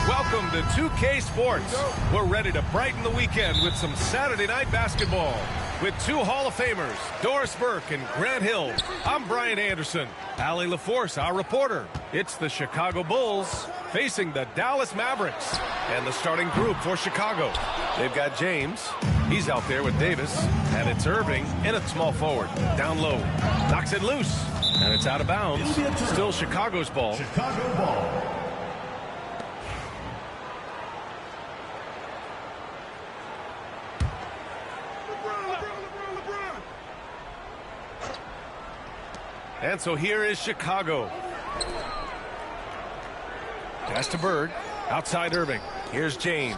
Welcome to 2K Sports. We're ready to brighten the weekend with some Saturday night basketball. With two Hall of Famers, Doris Burke and Grant Hill. I'm Brian Anderson. Allie LaForce, our reporter. It's the Chicago Bulls facing the Dallas Mavericks. And the starting group for Chicago. They've got James. He's out there with Davis. And it's Irving in at small forward. Down low. Knocks it loose. And it's out of bounds. Still Chicago's ball. Chicago ball. And so here is Chicago. Pass to Bird. Outside Irving. Here's James.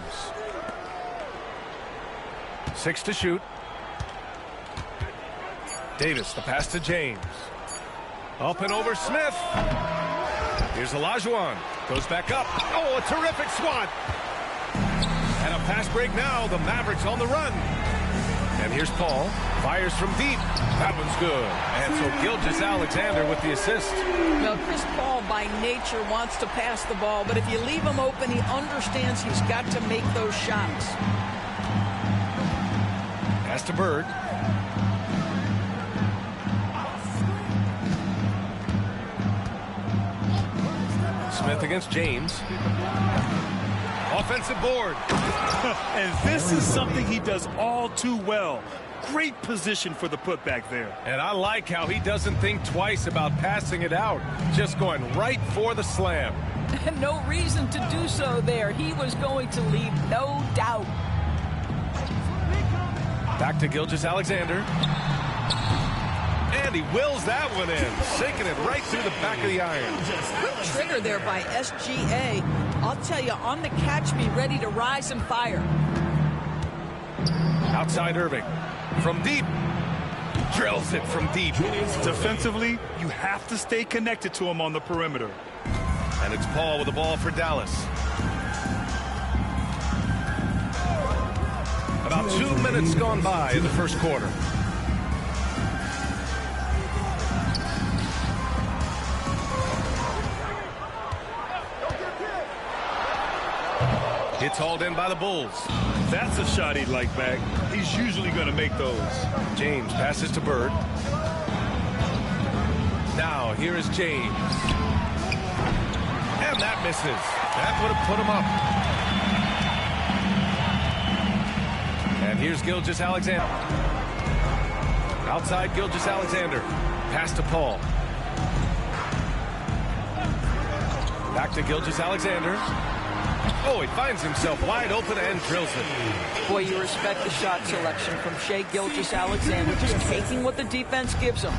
6 to shoot. Davis, the pass to James. Up and over Smith. Here's Olajuwon. Goes back up. Oh, a terrific swat. And a fast break now. The Mavericks on the run. And here's Paul. Fires from deep. That one's good. And so Gilgeous-Alexander with the assist. Well, Chris Paul by nature wants to pass the ball, but if you leave him open, he understands he's got to make those shots. Pass to Bird. Smith against James. Offensive board. And this is something he does all too well. Great position for the putback there. And I like how he doesn't think twice about passing it out. Just going right for the slam. No reason to do so there. He was going to leave no doubt. Back to Gilgeous-Alexander. And he wills that one in, sinking it right through the back of the iron. Quick trigger there by SGA. I'll tell you, on the catch, be ready to rise and fire. Outside Irving. From deep. Drills it from deep. Defensively, you have to stay connected to him on the perimeter. And it's Paul with the ball for Dallas. About 2 minutes gone by in the first quarter. It's hauled in by the Bulls. That's a shot he'd like back. He's usually going to make those. James passes to Bird. Now, here is James. And that misses. That would have put him up. And here's Gilgeous-Alexander. Outside Gilgeous-Alexander. Pass to Paul. Back to Gilgeous-Alexander. Oh, he finds himself wide open and drills it. Boy, you respect the shot selection from Shai Gilgeous-Alexander, just taking what the defense gives him.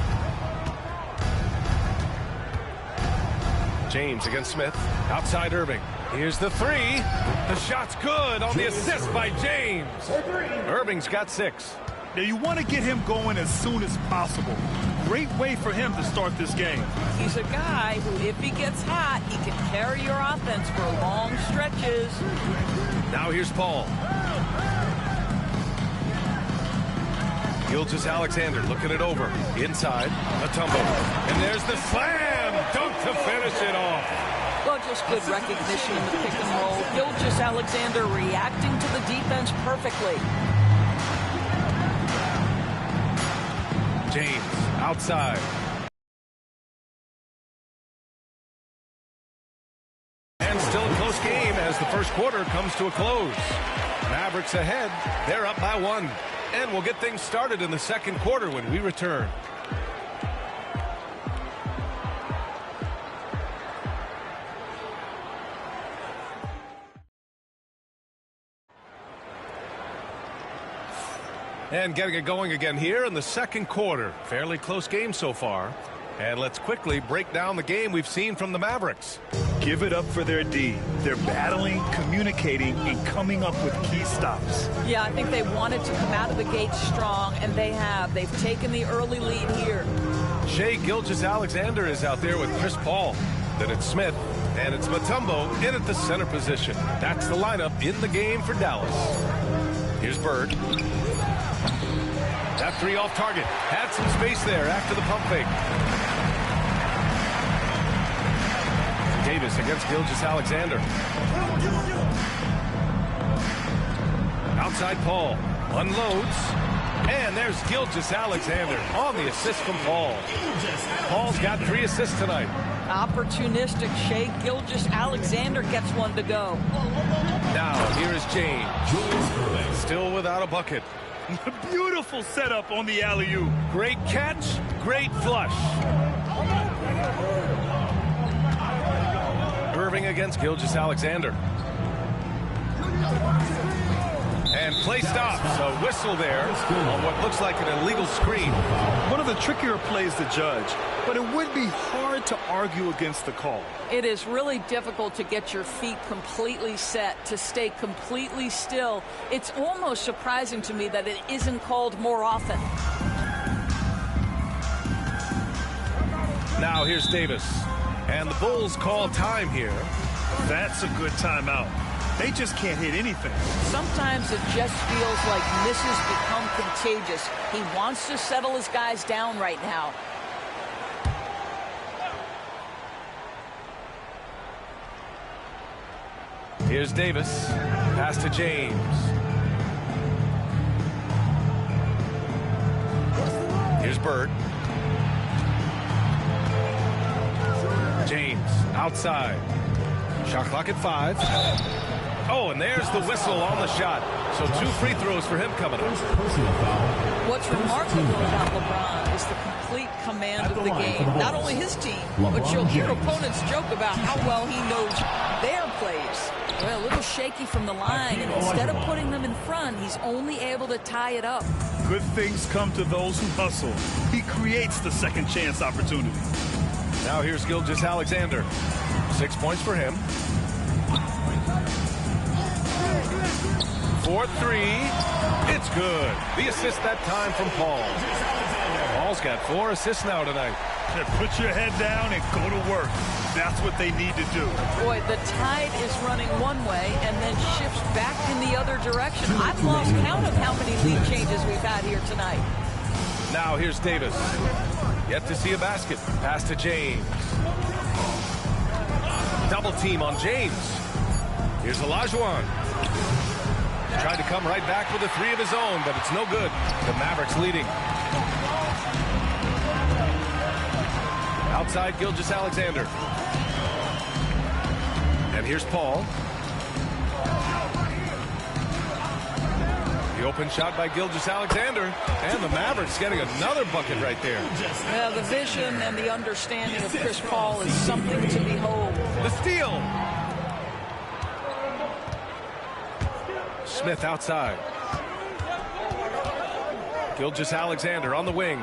James against Smith. Outside Irving. Here's the three. The shot's good on the assist by James. Irving's got 6. Now, you want to get him going as soon as possible. Great way for him to start this game. He's a guy who, if he gets hot, he can carry your offense for long stretches. Now here's Paul. Gilgeous-Alexander looking it over. Inside. Mutombo. And there's the slam. Dunk to finish it off. Well, just good recognition in the pick and roll. Gilgeous-Alexander reacting to the defense perfectly. James outside. And still a close game as the first quarter comes to a close. Mavericks ahead. They're up by 1. And we'll get things started in the second quarter when we return. And getting it going again here in the second quarter. Fairly close game so far. And let's quickly break down the game we've seen from the Mavericks. Give it up for their D. They're battling, communicating, and coming up with key stops. Yeah, I think they wanted to come out of the gate strong, and they have. They've taken the early lead here. Shai Gilgeous-Alexander is out there with Chris Paul. Then it's Smith, and it's Mutombo in at the center position. That's the lineup in the game for Dallas. Here's Bird. That three off target. Had some space there after the pump fake. Davis against Gilgeous-Alexander. Outside Paul. Unloads. And there's Gilgeous-Alexander on the assist from Paul. Paul's got 3 assists tonight. Opportunistic Shai Gilgeous-Alexander gets one to go. Now, here is James. Still without a bucket. Beautiful setup on the alley-oop. Great catch, great flush. Irving against Gilgeous-Alexander. And play stops. A whistle there on what looks like an illegal screen. One of the trickier plays to judge, but it would be hard to argue against the call. It is really difficult to get your feet completely set, to stay completely still. It's almost surprising to me that it isn't called more often. Now here's Davis. And the Bulls call time here. That's a good timeout. They just can't hit anything. Sometimes it just feels like misses become contagious. He wants to settle his guys down right now. Here's Davis. Pass to James. Here's Bird. James outside. Shot clock at 5. Oh, and there's the whistle on the shot. So 2 free throws for him coming up. What's remarkable about LeBron is the complete command of the game. Not only his team, but you'll hear opponents joke about how well he knows their plays. Well, a little shaky from the line, and instead of putting them in front, he's only able to tie it up. Good things come to those who hustle. He creates the second chance opportunity. Now here's Gilgeous-Alexander. 6 points for him. 4-3. It's good. The assist that time from Paul. Paul's got 4 assists now tonight. Put your head down and go to work. That's what they need to do. Boy, the tide is running one way and then shifts back in the other direction. I've lost count of how many lead changes we've had here tonight. Now here's Davis. Yet to see a basket. Pass to James. Double team on James. Here's Olajuwon. Tried to come right back with a 3 of his own, but it's no good. The Mavericks leading. Outside Gilgeous-Alexander. And here's Paul. The open shot by Gilgeous-Alexander. And the Mavericks getting another bucket right there. Yeah, the vision and the understanding of Chris Paul is something to behold. The steal. Smith outside. Gilgeous-Alexander on the wing.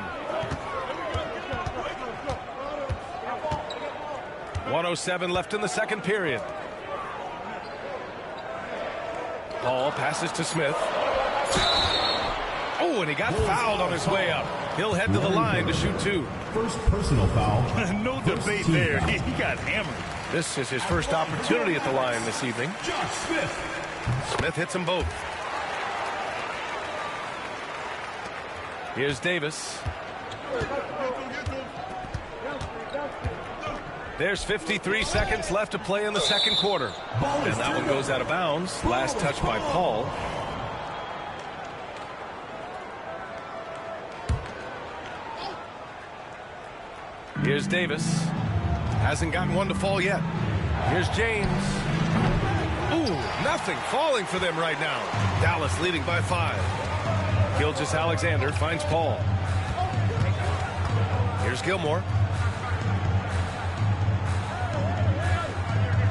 1:07 left in the second period. Paul passes to Smith. Oh, and he got fouled on his way up. He'll head to the line to shoot two. First personal foul. No debate there. He got hammered. This is his first opportunity at the line this evening. Smith hits them both. Here's Davis. There's 53 seconds left to play in the second quarter. And that one goes out of bounds. Last touch by Paul. Here's Davis. Hasn't gotten one to fall yet. Here's James. Ooh, nothing falling for them right now. Dallas leading by 5. Gilgeous-Alexander finds Paul. Here's Gilmore.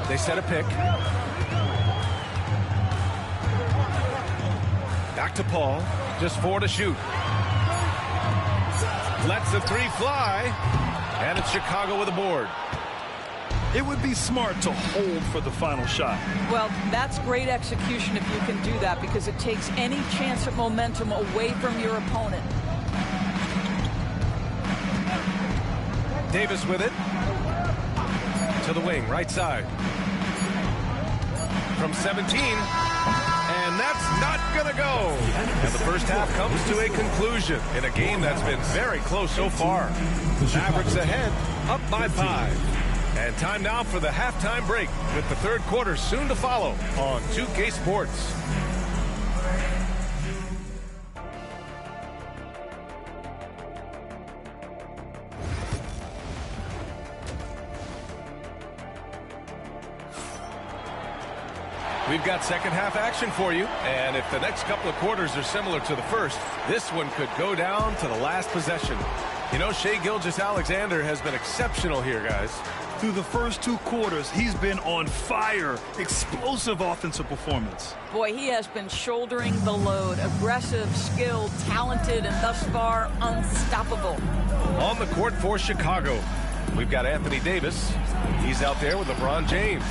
They set a pick. Back to Paul. Just 4 to shoot. Lets the 3 fly. And it's Chicago with a board. It would be smart to hold for the final shot. Well, that's great execution if you can do that, because it takes any chance at momentum away from your opponent. Davis with it. To the wing, right side. From 17. And that's not going to go. And the first half comes to a conclusion in a game that's been very close so far. Mavericks ahead, up by 5. And time now for the halftime break, with the third quarter soon to follow on 2K Sports. We've got second half action for you, and if the next couple of quarters are similar to the first, this one could go down to the last possession. You know, Shai Gilgeous-Alexander has been exceptional here, guys. Through the first 2 quarters, he's been on fire. Explosive offensive performance. Boy, he has been shouldering the load. Aggressive, skilled, talented, and thus far unstoppable. On the court for Chicago, we've got Anthony Davis. He's out there with LeBron James.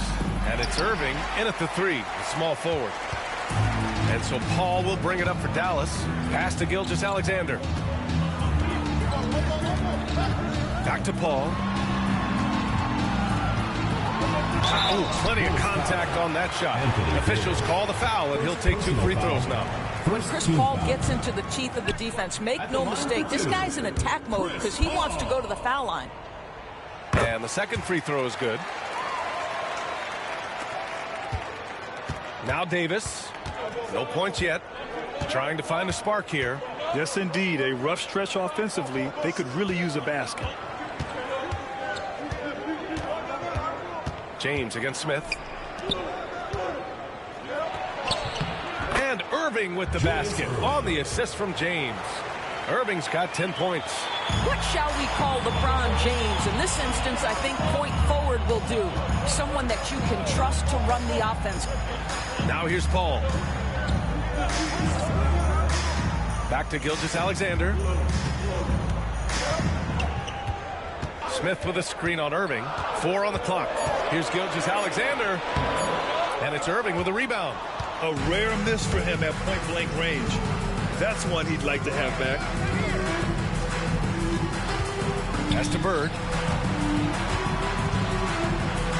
And it's Irving in at the 3, the small forward. And so Paul will bring it up for Dallas. Pass to Gilgeous-Alexander. Back to Paul. Oh, plenty of contact on that shot. Officials call the foul, and he'll take 2 free throws now. When Chris Paul gets into the teeth of the defense, make no mistake, this guy's in attack mode because he wants to go to the foul line. And the second free throw is good. Now Davis. No points yet. Trying to find a spark here. Yes, indeed. A rough stretch offensively. They could really use a basket. James against Smith. And Irving with the basket on the assist from James. Irving's got 10 points. What shall we call LeBron James? In this instance, I think point forward will do. Someone that you can trust to run the offense. Now here's Paul. Back to Gilgeous-Alexander. Smith with a screen on Irving. 4 on the clock. Here's Gilgeous-Alexander. And it's Irving with a rebound. A rare miss for him at point-blank range. That's one he'd like to have back. Pass to Bird.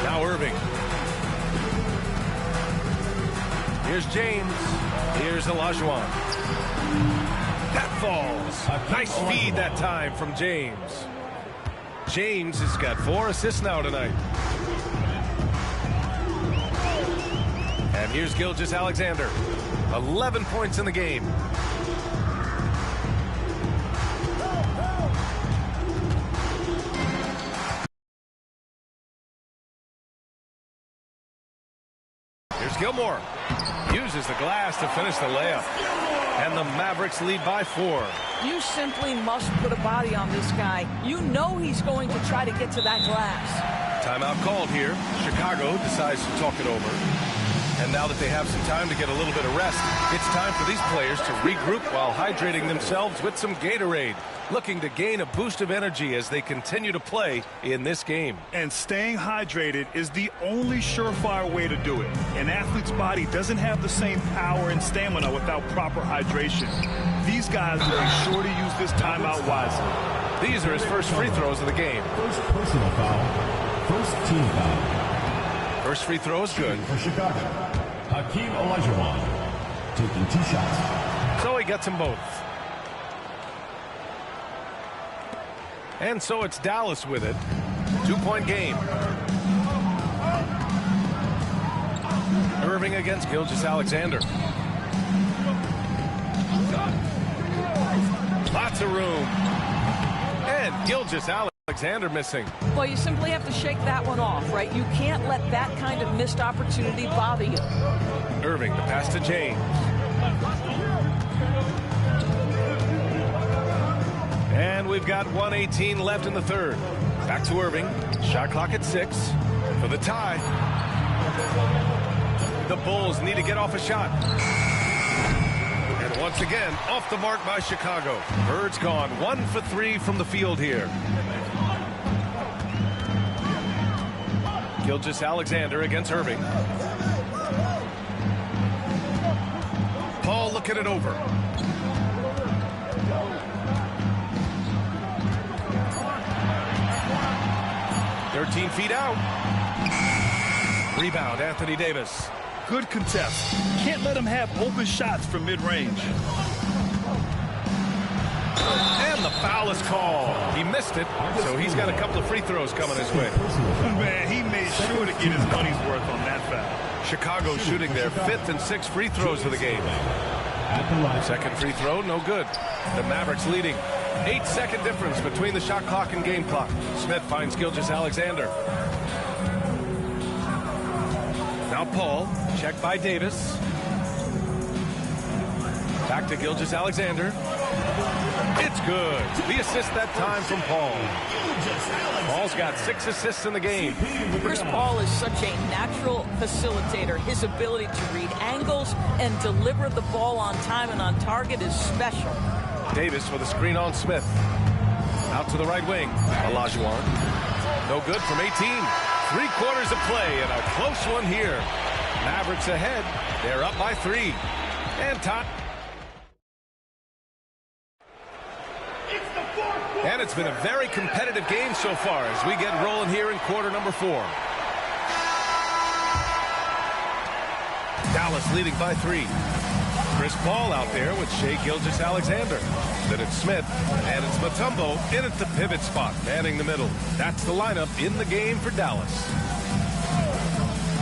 Now Irving. Here's James. Here's Olajuwon. That falls. Nice feed that time from James. James has got 4 assists now tonight. And here's Gilgeous-Alexander. 11 points in the game. Here's Gilmore. Uses the glass to finish the layup. And the Mavericks lead by 4. You simply must put a body on this guy. You know he's going to try to get to that glass. Timeout called here. Chicago decides to talk it over. And now that they have some time to get a little bit of rest, it's time for these players to regroup while hydrating themselves with some Gatorade, looking to gain a boost of energy as they continue to play in this game. And staying hydrated is the only surefire way to do it. An athlete's body doesn't have the same power and stamina without proper hydration. These guys will be sure to use this timeout wisely. These are his first free throws of the game. First personal foul, first team foul. First free throw is good. For Chicago, Hakeem Olajuwon taking 2 shots. So he gets them both. And so it's Dallas with it. 2-point game. Irving against Gilgeous-Alexander. Lots of room. And Gilgeous-Alexander missing. Well, you simply have to shake that one off, right? You can't let that kind of missed opportunity bother you. Irving, the pass to James. And we've got 1:18 left in the third. Back to Irving. Shot clock at 6 for the tie. The Bulls need to get off a shot. And once again, off the mark by Chicago. Bird's gone 1 for 3 from the field here. Gilgeous-Alexander against Irving. Paul looking it over. "13 feet out." Rebound, Anthony Davis. Good contest. Can't let him have open shots from mid-range. And the foul is called. He missed it, so he's got a couple of free throws coming his way. Man, he made sure to get his money's worth on that foul. Chicago shooting their 5th and 6th free throws of the game. Second free throw, no good. The Mavericks leading. 8-second difference between the shot clock and game clock. Smith finds Gilgeous-Alexander. Now Paul, checked by Davis. Back to Gilgeous-Alexander. It's good. The assist that time from Paul. Paul's got 6 assists in the game. Chris Paul is such a natural facilitator. His ability to read angles and deliver the ball on time and on target is special. Davis with a screen on Smith. Out to the right wing. Olajuwon. No good from 18. 3/4 of play and a close one here. Mavericks ahead. They're up by 3. And time. And it's been a very competitive game so far as we get rolling here in quarter number 4. Dallas leading by 3. Chris Paul out there with Shai Gilgeous-Alexander. Then it's Smith, and it's Mutombo in at the pivot spot, manning the middle. That's the lineup in the game for Dallas.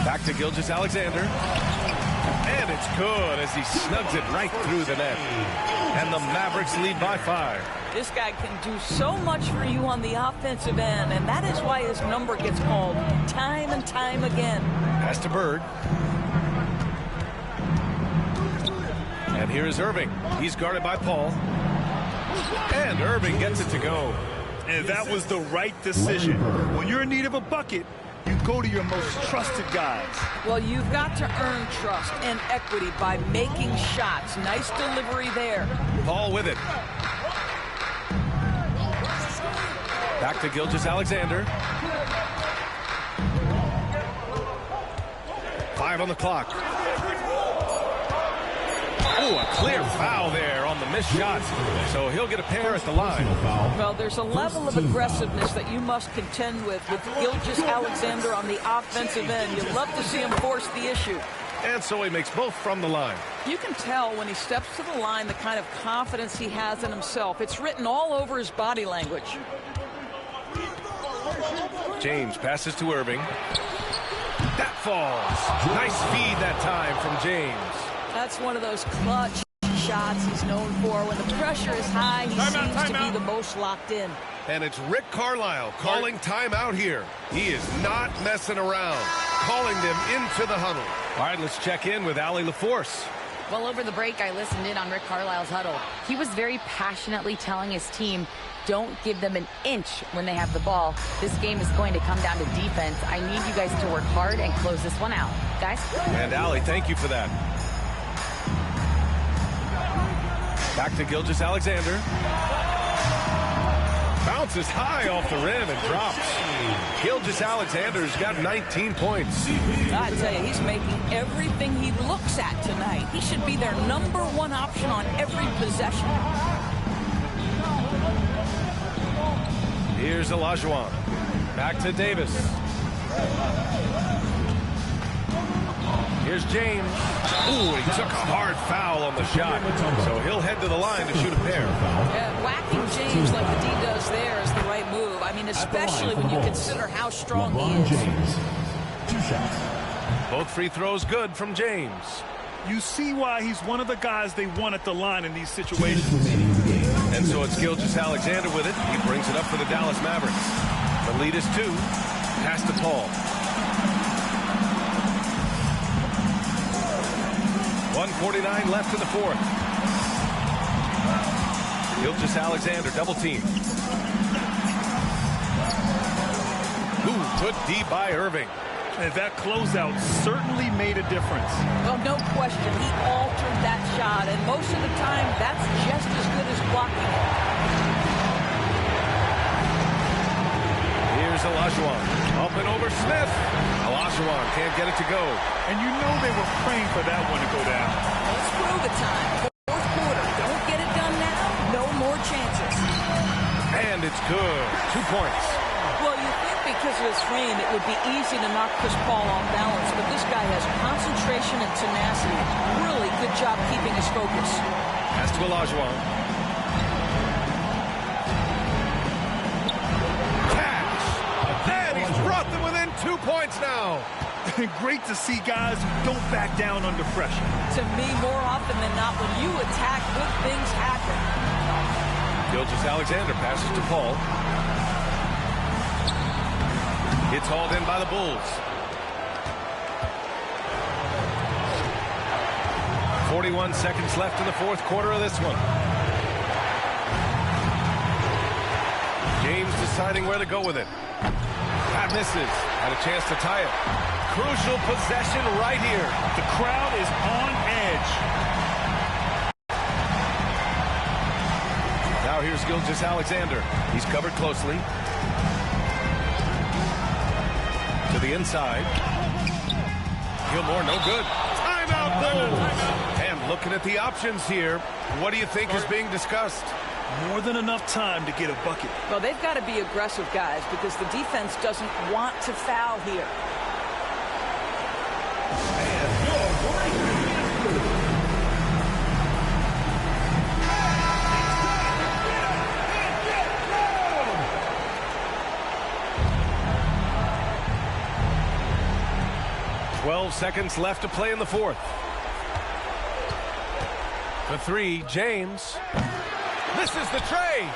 Back to Gilgeous-Alexander. And it's good as he snugs it right through the net. And the Mavericks lead by 5. This guy can do so much for you on the offensive end, and that is why his number gets called time and time again. Pass to Bird. And here is Irving. He's guarded by Paul. And Irving gets it to go. And that was the right decision. When you're in need of a bucket, you go to your most trusted guys. Well, you've got to earn trust and equity by making shots. Nice delivery there. Paul with it. Back to Gilgeous-Alexander. 5 on the clock. Oh, a clear foul there on the missed shot. So he'll get a pair at the line. Well, there's a level of aggressiveness that you must contend with Gilgeous-Alexander on the offensive end. You'd love to see him force the issue. And so he makes both from the line. You can tell when he steps to the line the kind of confidence he has in himself. It's written all over his body language. James passes to Irving. That falls. Nice feed that time from James. That's one of those clutch shots he's known for. When the pressure is high, he seems to be the most locked in. And it's Rick Carlisle calling timeout here. He is not messing around. Calling them into the huddle. All right, let's check in with Allie LaForce. Well, over the break, I listened in on Rick Carlisle's huddle. He was very passionately telling his team, don't give them an inch when they have the ball. This game is going to come down to defense. I need you guys to work hard and close this one out. Guys? And Allie, thank you for that. Back to Gilgeous-Alexander. Bounces high off the rim and drops. Gilgeous-Alexander's got 19 points. I tell you, he's making everything he looks at tonight. He should be their #1 option on every possession. Here's Olajuwon. Back to Davis. Here's James. Ooh, he took a hard foul on the shot. So he'll head to the line to shoot a pair. Yeah, whacking James like the D does there is the right move. I mean, especially when you consider how strong he is. James. 2 shots. Both free throws good from James. You see why he's one of the guys they want at the line in these situations. And so it's Gilgeous-Alexander with it. He brings it up for the Dallas Mavericks. The lead is 2. Pass to Paul. 1:49 left in the 4th. Gilgeous-Alexander double team. Ooh, good D by Irving. And that closeout certainly made a difference. Well, no question. He altered that shot, and most of the time, that's just as good as blocking it. Here's Olajuwon. Up and over Smith. Olajuwon can't get it to go. And you know they were praying for that one to go down. Let's prove it time. 4th quarter. Don't get it done now. No more chances. And it's good. 2 points. Well, you think because of his frame, it would be easy to knock Chris Paul off balance, but this guy has concentration and tenacity. Really good job keeping his focus. Pass to Olajuwon. Catch! And he's brought them within 2 points now. Great to see guys who don't back down under pressure. To me, more often than not, when you attack, good things happen. Gilgeous-Alexander passes to Paul. It's hauled in by the Bulls. 41 seconds left in the 4th quarter of this one. James deciding where to go with it. That misses. Had a chance to tie it. Crucial possession right here. The crowd is on edge. Now here's Gilgeous-Alexander. He's covered closely. To the inside. Gilmore, no good. Timeout, Bulls. And looking at the options here, what do you think is being discussed? More than enough time to get a bucket. Well, they've got to be aggressive, guys, because the defense doesn't want to foul here. 12 seconds left to play in the 4th. The 3, James. Misses the tray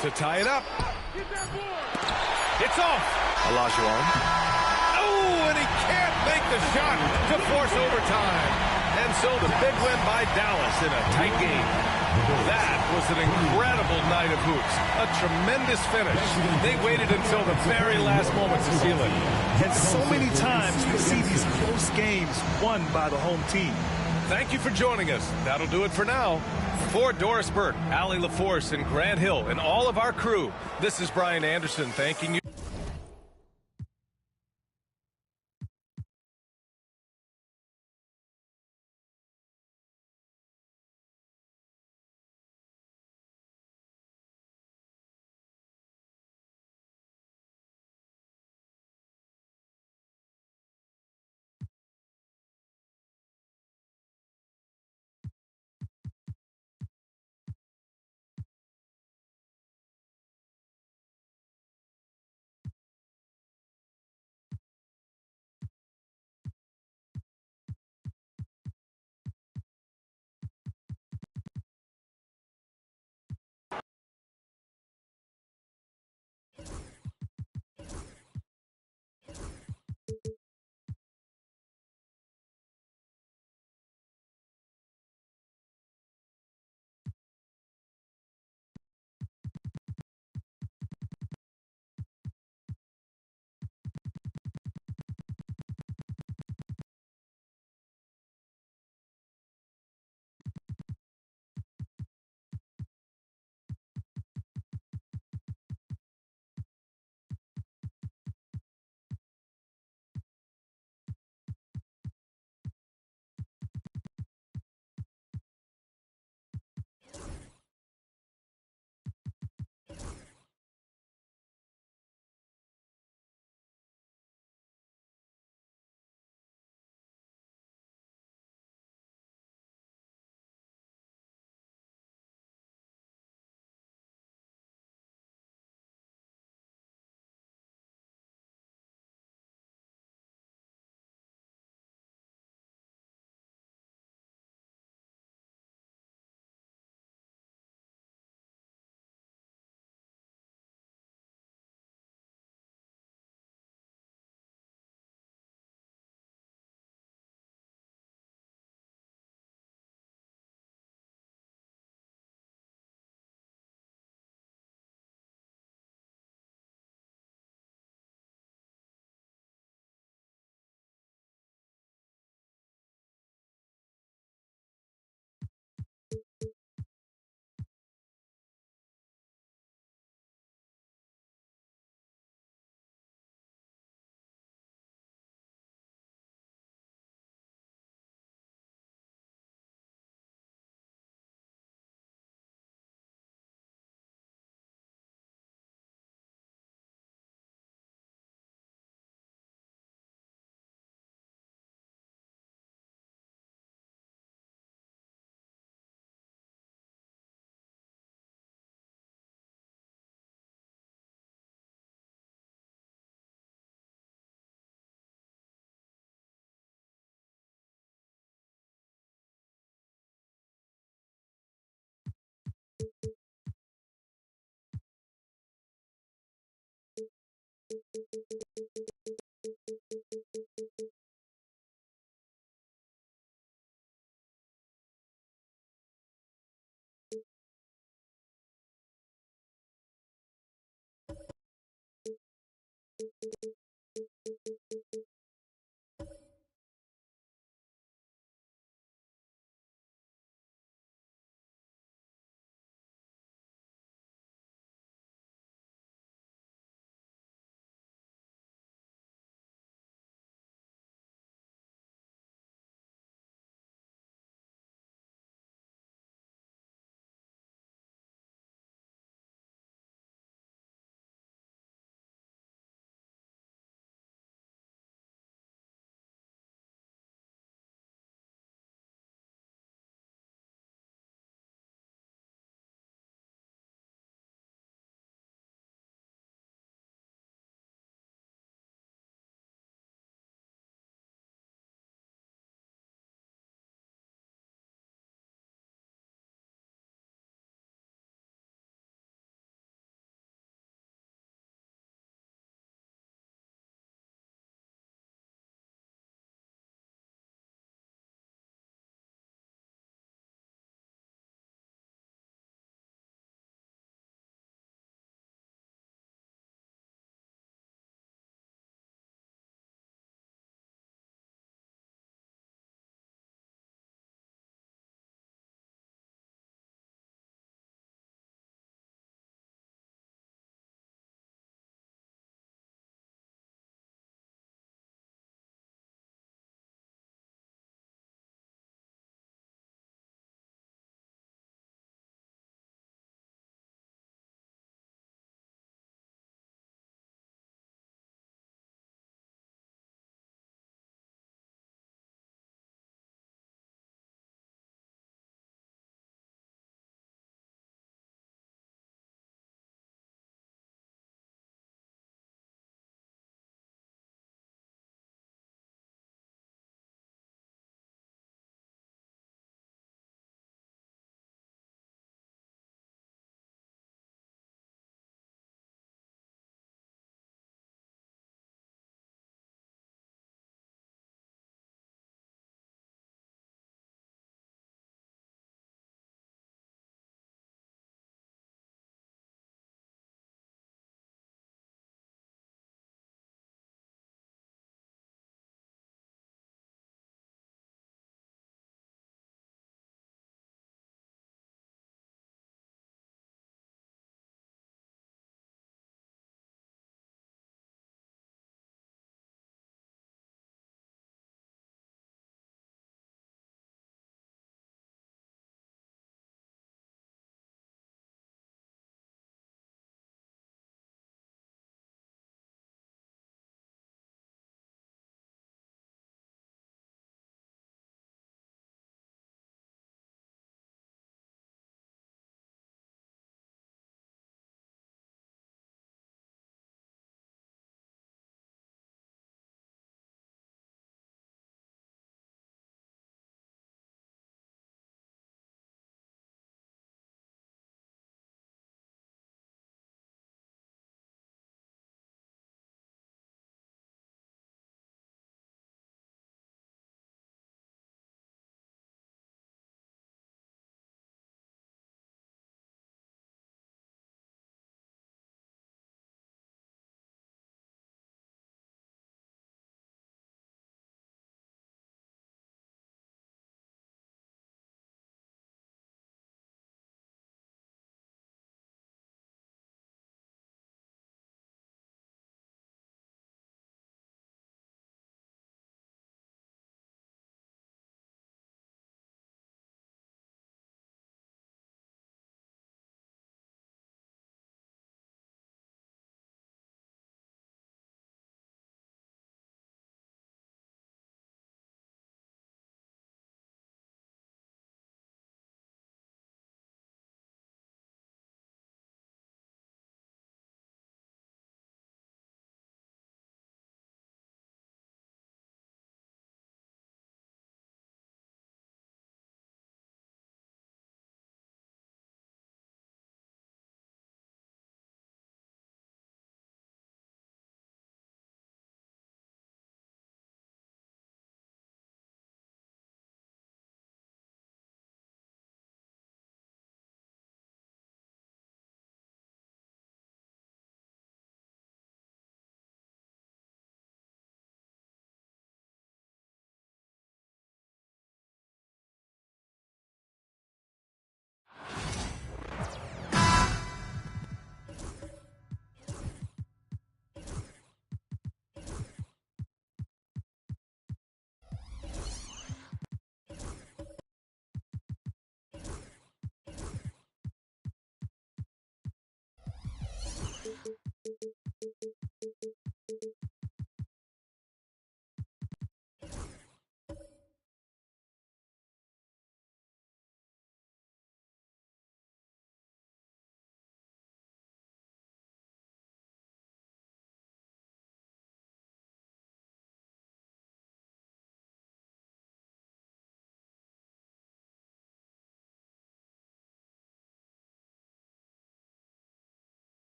to tie it up. It's off. Olajuwon. Oh, and he can't make the shot to force overtime. And so the big win by Dallas in a tight game. That was an incredible night of hoops. A tremendous finish. They waited until the very last moment to seal it. And so many times we see these close games won by the home team. Thank you for joining us. That'll do it for now. For Doris Burke, Allie LaForce, and Grant Hill, and all of our crew, this is Brian Anderson thanking you.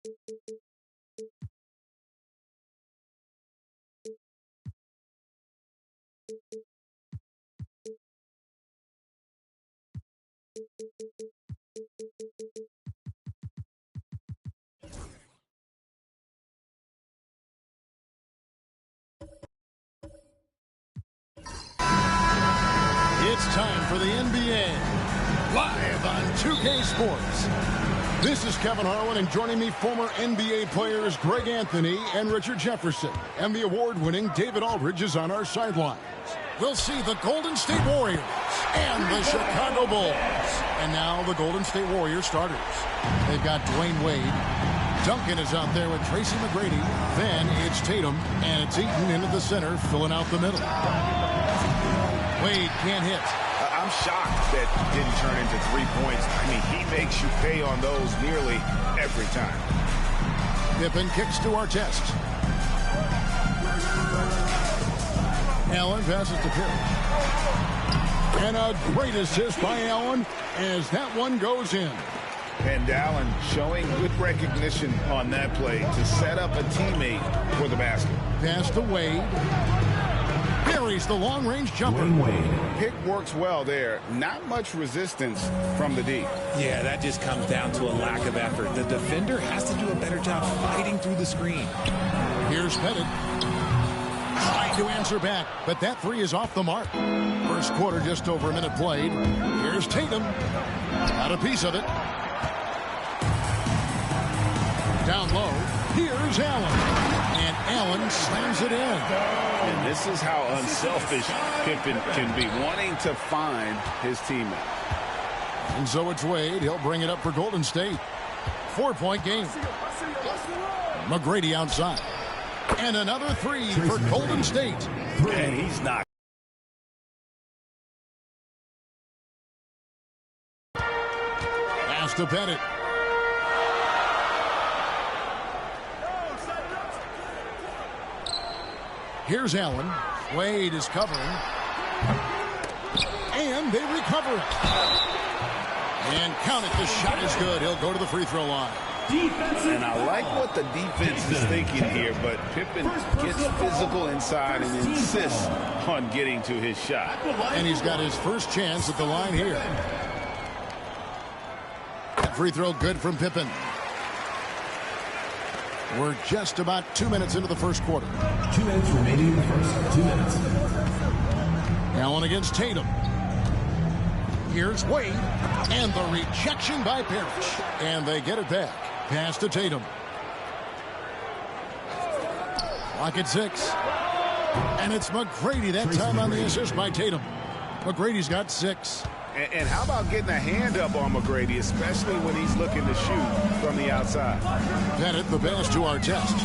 It's time for the NBA, live on 2K Sports. This is Kevin Harlan, and joining me, former NBA players Greg Anthony and Richard Jefferson. And the award-winning David Aldridge is on our sidelines. We'll see the Golden State Warriors and the Chicago Bulls. And now the Golden State Warriors starters. They've got Dwayne Wade. Duncan is out there with Tracy McGrady. Then it's Tatum, and it's Eaton into the center, filling out the middle. Wade can't hit. I'm shocked that didn't turn into 3 points. I mean, he makes you pay on those nearly every time. Pippen kicks to Artest. Allen passes to Pierce. And a great assist by Allen as that one goes in. And Allen showing good recognition on that play to set up a teammate for the basket. Pass to Wade. Buries the long-range jumper. Pick works well there. Not much resistance from the D. Yeah, that just comes down to a lack of effort. The defender has to do a better job fighting through the screen. Here's Pettit. Trying to answer back, but that three is off the mark. First quarter, just over a minute played. Here's Tatum. Got a piece of it. Down low. Here's Allen. And Allen slams it in. And this is how unselfish Pippen can be, wanting to find his teammate. And so it's Wade. He'll bring it up for Golden State. 4-point game. McGrady outside. And another three for Golden State. And he's not. Pass to Pettit. Here's Allen. Wade is covering. And they recover it. And count it. The shot is good. He'll go to the free throw line. And I like what the defense is thinking here, but Pippen gets physical inside and insists on getting to his shot. And he's got his first chance at the line here. That free throw good from Pippen. We're just about 2 minutes into the first quarter. 2 minutes remaining in the first. 2 minutes. Allen against Tatum. Here's Wade. And the rejection by Parrish. And they get it back. Pass to Tatum. Lock at 6. And it's McGrady that time on the assist by Tatum. McGrady's got 6. And how about getting a hand up on McGrady, especially when he's looking to shoot from the outside? Pettit, the pass to Artest.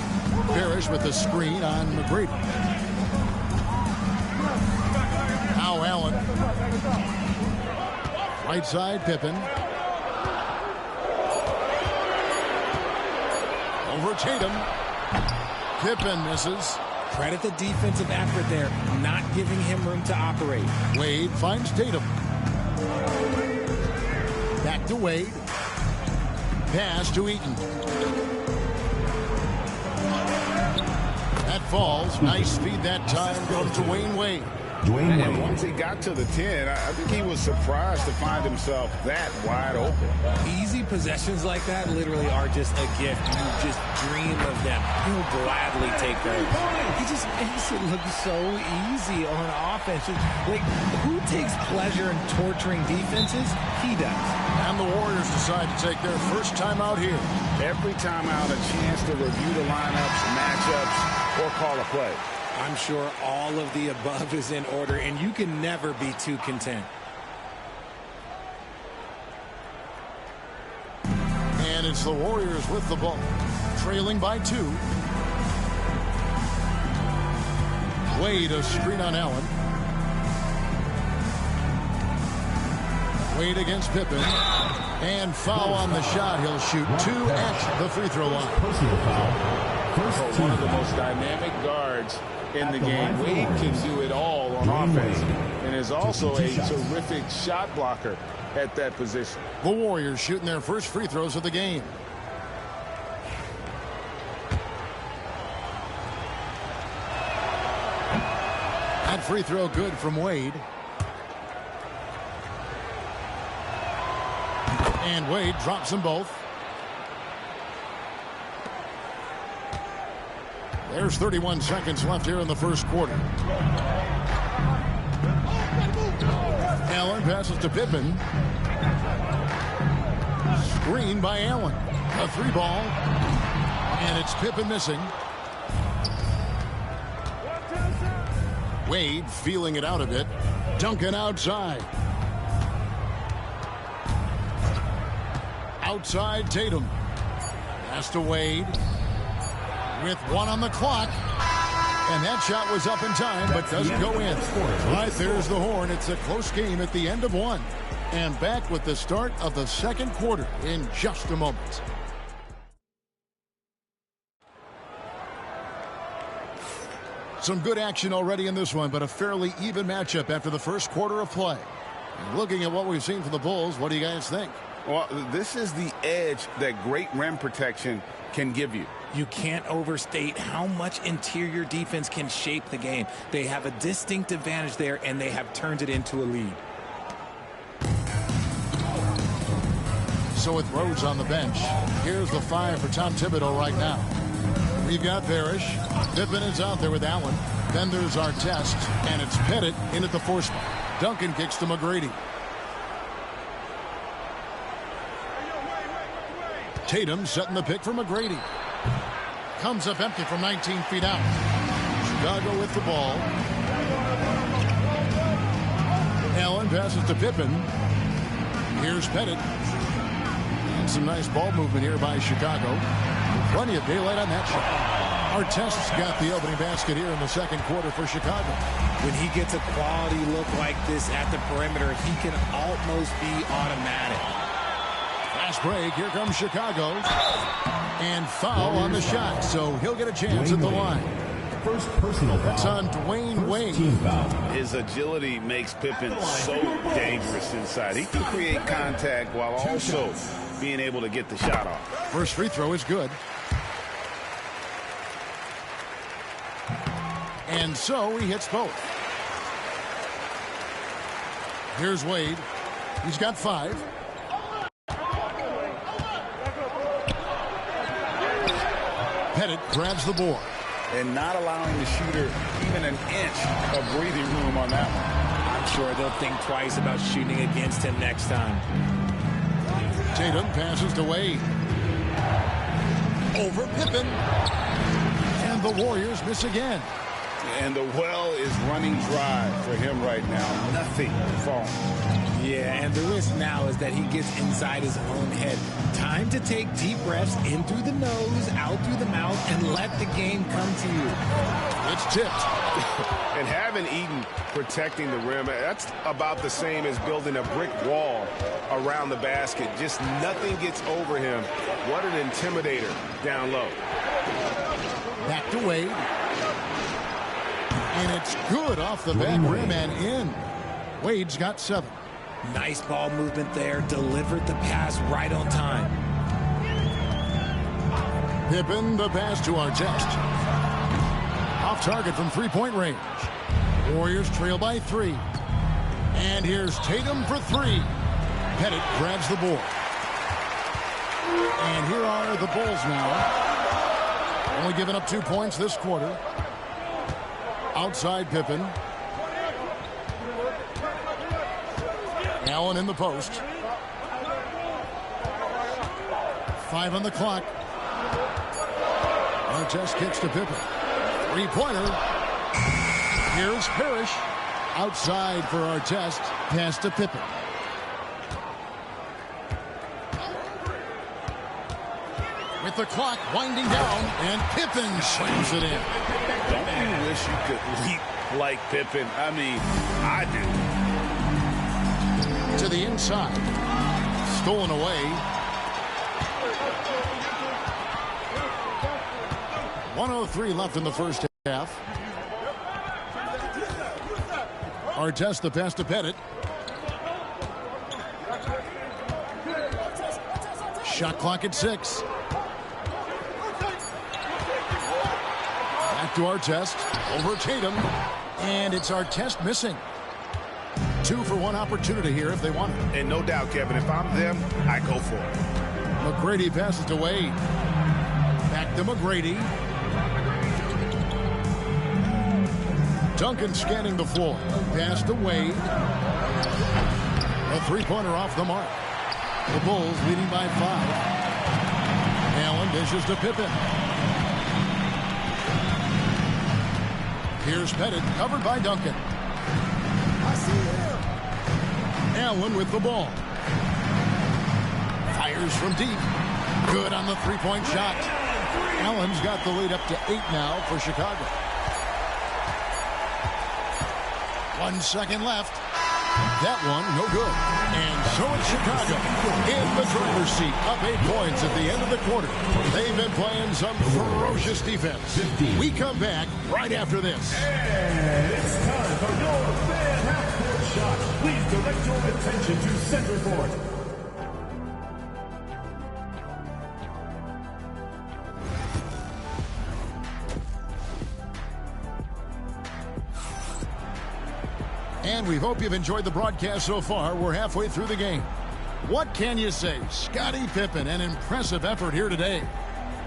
Parrish with the screen on McGrady. Now Allen. Right side, Pippen. Over Tatum. Pippen misses. Credit the defensive effort there, not giving him room to operate. Wade finds Tatum. Back to Wade. Pass to Eaton. That falls. Nice feed that time from Dwayne Wade. And once he got to the 10, I think he was surprised to find himself that wide open. Easy possessions like that literally are just a gift. You just dream of them. He'll gladly take those. He just makes it look so easy on offense. Like, who takes pleasure in torturing defenses? He does. And the Warriors decide to take their first time out here. Every time out, a chance to review the lineups, matchups, or call a play. I'm sure all of the above is in order, and you can never be too content. And it's the Warriors with the ball, trailing by 2. Wade, a screen on Allen. Wade against Pippen. And foul on the shot. He'll shoot 2 at the free throw line. Personal foul. One of the most dynamic guards in the game. Wade can do it all on offense and is also a terrific shot blocker at that position. The Warriors shooting their first free throws of the game. That free throw good from Wade. And Wade drops them both. There's 31 seconds left here in the first quarter. Allen passes to Pippen. Screen by Allen. A three ball. And it's Pippen missing. Wade feeling it out a bit. Duncan outside. Outside Tatum. Pass to Wade. With 1 on the clock. And that shot was up in time, but doesn't go in. Right, there's the horn. It's a close game at the end of 1. And back with the start of the second quarter in just a moment. Some good action already in this one, but a fairly even matchup after the first quarter of play. And looking at what we've seen from the Bulls, what do you guys think? Well, this is the edge that great rim protection can give you. You can't overstate how much interior defense can shape the game. They have a distinct advantage there, and they have turned it into a lead. So with Rhodes on the bench, here's the 5 for Tom Thibodeau right now. We've got Parrish. Pippen is out there with Allen. Then there's Artest, and it's Pettit in at the 4 spot. Duncan kicks to McGrady. Tatum setting the pick for McGrady. Comes up empty from 19 feet out. Chicago with the ball. Allen passes to Pippen. Here's Pettit. And some nice ball movement here by Chicago. Plenty of daylight on that shot. Artest's got the opening basket here in the second quarter for Chicago. When he gets a quality look like this at the perimeter, he can almost be automatic. Fast break. Here comes Chicago. And foul on the shot, so he'll get a chance at the line. First personal foul. It's on Dwayne Wade. Team foul. His agility makes Pippen so dangerous inside. He can create contact while also being able to get the shot off. First free throw is good. And so he hits both. Here's Wade. He's got 5. Pettit grabs the board. And not allowing the shooter even an inch of breathing room on that one. I'm sure they'll think twice about shooting against him next time. Tatum passes to Wade. Over Pippen. And the Warriors miss again. And the well is running dry for him right now. Nothing falling. Yeah, and the risk now is that he gets inside his own head. Time to take deep breaths in through the nose, out through the mouth, and let the game come to you. It's tipped. And having Eden protecting the rim, that's about the same as building a brick wall around the basket. Just nothing gets over him. What an intimidator down low. Back to Wade. And it's good off the back rim and in. Wade's got 7. Nice ball movement there. Delivered the pass right on time. Pippen, the pass to Artest. Off target from 3-point range. Warriors trail by 3. And here's Tatum for 3. Pettit grabs the board. And here are the Bulls now. Only giving up 2 points this quarter. Outside Pippen. Allen in the post. 5 on the clock. Artest kicks to Pippen. 3-pointer. Here's Parrish. Outside for Artest. Pass to Pippen. With the clock winding down, and Pippen slams it in. Don't you wish you could leap like Pippen? I mean, I do. To the inside. Stolen away. 1:03 left in the first half. Artest the pass to Pettit. Shot clock at 6. Back to Artest. Over Tatum. And it's Artest missing. 2 for 1 opportunity here if they want it. And no doubt, Kevin, if I'm them, I go for it. McGrady passes to Wade. Back to McGrady. Duncan scanning the floor. Pass to Wade. A three-pointer off the mark. The Bulls leading by 5. Allen dishes to Pippen. Here's Pettit, covered by Duncan. I see him. Allen with the ball. Fires from deep. Good on the three-point shot. Allen's got the lead up to 8 now for Chicago. 1 second left. That one, no good. And so it's Chicago in the driver's seat, up 8 points at the end of the quarter. They've been playing some ferocious defense. We come back right after this. And it's time for your fan half-court shot. Please direct your attention to center court. And we hope you've enjoyed the broadcast so far. We're halfway through the game. What can you say? Scottie Pippen, an impressive effort here today.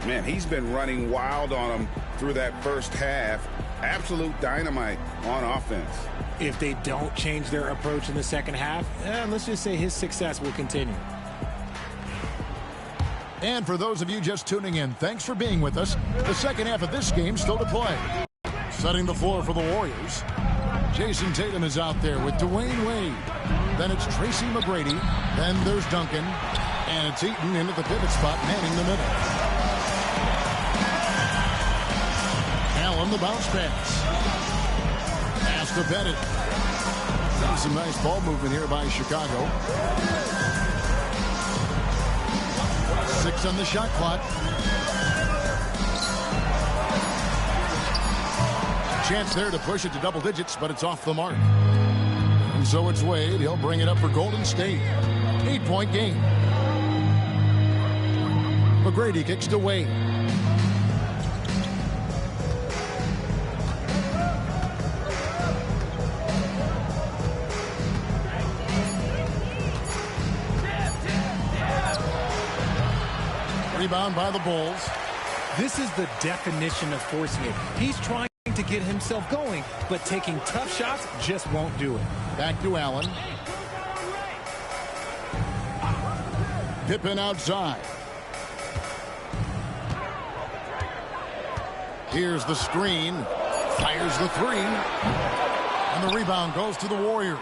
Man, he's been running wild on them through that first half. Absolute dynamite on offense. If they don't change their approach in the second half, let's just say his success will continue. And for those of you just tuning in, thanks for being with us. The second half of this game still to play. Setting the floor for the Warriors. Jason Tatum is out there with Dwayne Wade. Then it's Tracy McGrady. Then there's Duncan. And it's Eaton into the pivot spot, manning the middle. Allen the bounce pass. Pass to Pettit. Some nice ball movement here by Chicago. 6 on the shot clock. Chance there to push it to double digits, but it's off the mark. And so it's Wade. He'll bring it up for Golden State. 8-point game. McGrady kicks to Wade. Rebound by the Bulls. This is the definition of forcing it. He's trying to get himself going, but taking tough shots just won't do it. Back to Allen. Pippen outside. Here's the screen. Fires the 3. And the rebound goes to the Warriors.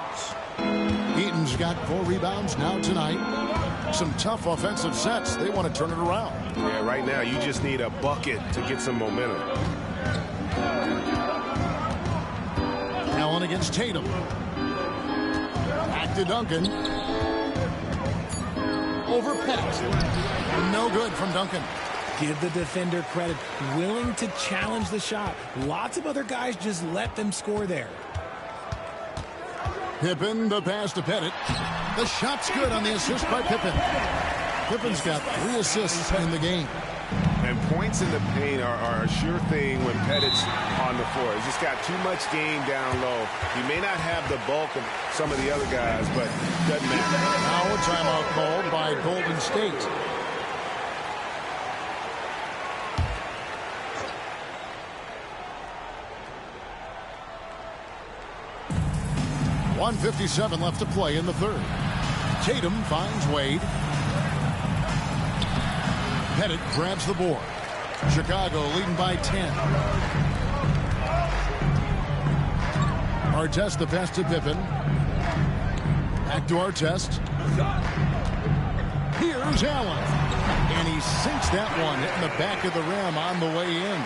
Eaton's got 4 rebounds now tonight. Some tough offensive sets. They want to turn it around. Yeah, right now you just need a bucket to get some momentum. Allen against Tatum. Back to Duncan. Over Pettit. No good from Duncan. Give the defender credit. Willing to challenge the shot. Lots of other guys just let them score there. Pippen, the pass to Pettit. The shot's good on the assist by Pippen. Pippen's got 3 assists in the game. And points in the paint are a sure thing when Pettit's on the floor. He's just got too much game down low. He may not have the bulk of some of the other guys, but doesn't matter. Now a timeout called by Golden State. .157 left to play in the third. Tatum finds Wade. Pettit grabs the board. Chicago leading by 10. Artest the pass to Pippen. Back to Artest. Here's Allen. And he sinks that one, hitting the back of the rim on the way in.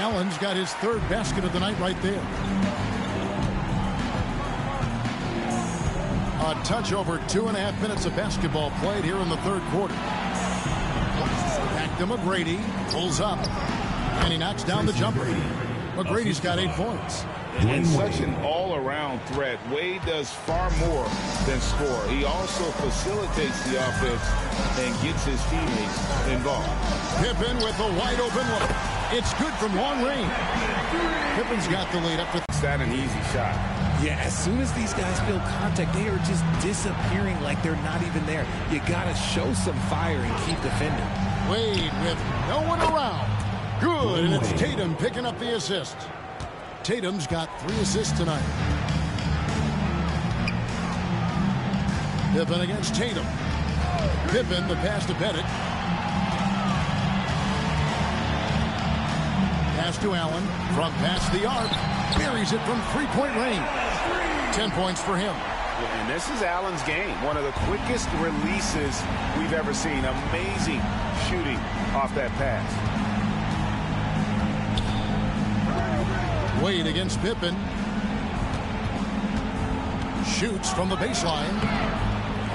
Allen's got his 3rd basket of the night right there. A touch over 2.5 minutes of basketball played here in the third quarter. Back to McGrady. Pulls up. And he knocks down the jumper. McGrady's got 8 points. And such an all-around threat. Wade does far more than score. He also facilitates the offense and gets his teammates involved. Pippen with a wide-open look. It's good from long range. Pippen's got the lead up to... Is that an easy shot? Yeah, as soon as these guys feel contact, they are just disappearing like they're not even there. You got to show some fire and keep defending. Wade with no one around. Good, and it's Tatum picking up the assist. Tatum's got 3 assists tonight. Pippen against Tatum. Pippen, the pass to Pettit. Pass to Allen. From past the arc. Buries it from three-point range. 10 points for him. And this is Allen's game. One of the quickest releases we've ever seen. Amazing shooting off that pass. Wade against Pippen. Shoots from the baseline.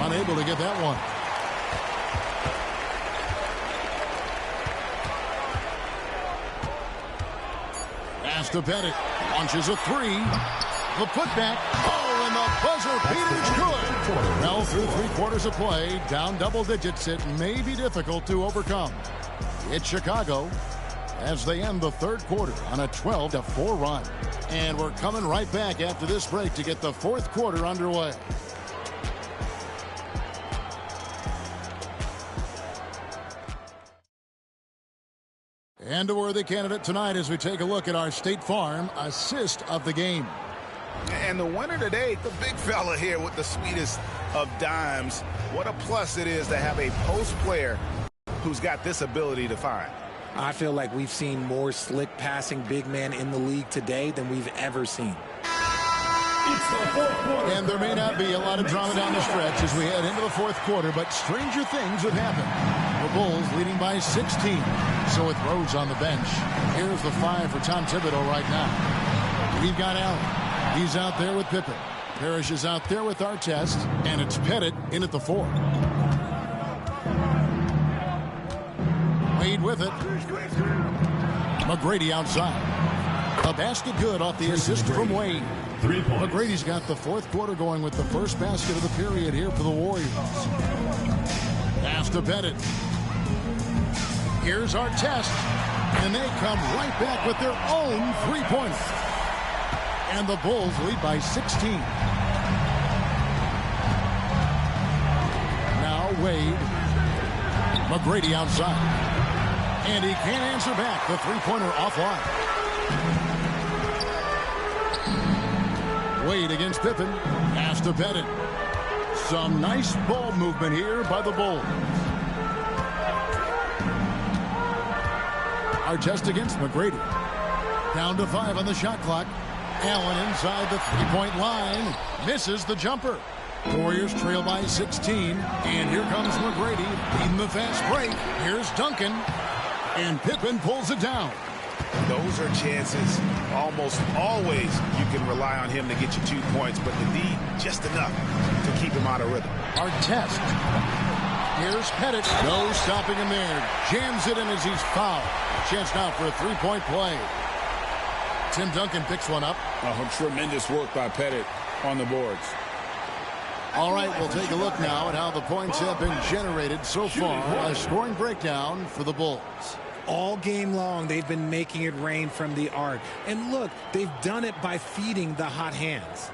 Unable to get that one. Pass to Pettit. Launches a 3. The putback. Oh, and the buzzer beater's good. Well, through 3/4 of play, down double digits, it may be difficult to overcome. It's Chicago as they end the 3rd quarter on a 12-4 run. And we're coming right back after this break to get the 4th quarter underway. And a worthy candidate tonight as we take a look at our State Farm assist of the game. And the winner today, the big fella here with the sweetest of dimes. What a plus it is to have a post player who's got this ability to find. I feel like we've seen more slick passing big man in the league today than we've ever seen. And there may not be a lot of drama down the stretch as we head into the 4th quarter, but stranger things have happened. The Bulls leading by 16. So with Rhodes on the bench, here's the 5 for Tom Thibodeau right now. We've got Allen. He's out there with Pippen. Parrish is out there with Artest, and it's Pettit in at the 4. Wade with it. McGrady outside. A basket good off the assist from Wade. McGrady's got the 4th quarter going with the first basket of the period here for the Warriors. Pass to Pettit. Here's Artest. And they come right back with their own 3-pointer. And the Bulls lead by 16. Now Wade. McGrady outside. And he can't answer back. The 3-pointer offline. Wade against Pippen. Pass to Pettit. Some nice ball movement here by the Bulls. Artest against McGrady. Down to 5 on the shot clock. Allen inside the 3-point line. Misses the jumper. Warriors trail by 16. And here comes McGrady leading the fast break. Here's Duncan. And Pippen pulls it down. Those are chances. Almost always you can rely on him to get you 2 points, but the D just enough to keep him out of rhythm. Artest. Here's Pettit. No stopping him there. Jams it in as he's fouled. Chance now for a 3-point play. Tim Duncan picks one up. Tremendous work by Pettit on the boards. All right, we'll take a look now at how the points have been generated so far. A scoring breakdown for the Bulls. All game long, they've been making it rain from the arc. And look, they've done it by feeding the hot hands.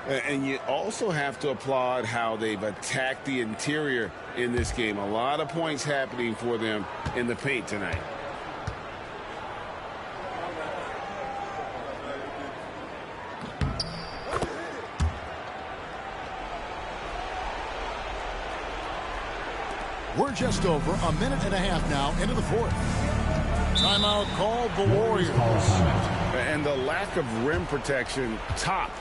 And you also have to applaud how they've attacked the interior in this game. A lot of points happening for them in the paint tonight. We're just over a minute and a half now into the 4th. Timeout called the Warriors. And the lack of rim protection, top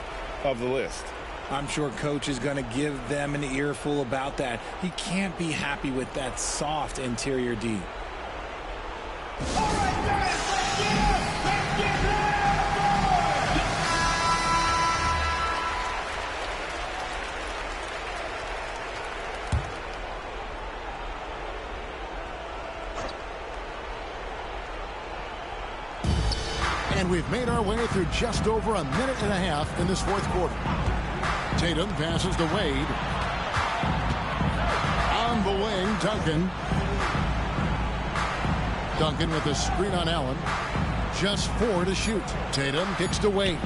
of the list. I'm sure coach is going to give them an earful about that. He can't be happy with that soft interior D. All right, guys, let's get up. Let's get up. And we've made our way through just over a minute and a half in this 4th quarter. Tatum passes to Wade. On the wing, Duncan. Duncan with a screen on Allen. Just 4 to shoot. Tatum kicks to Wade.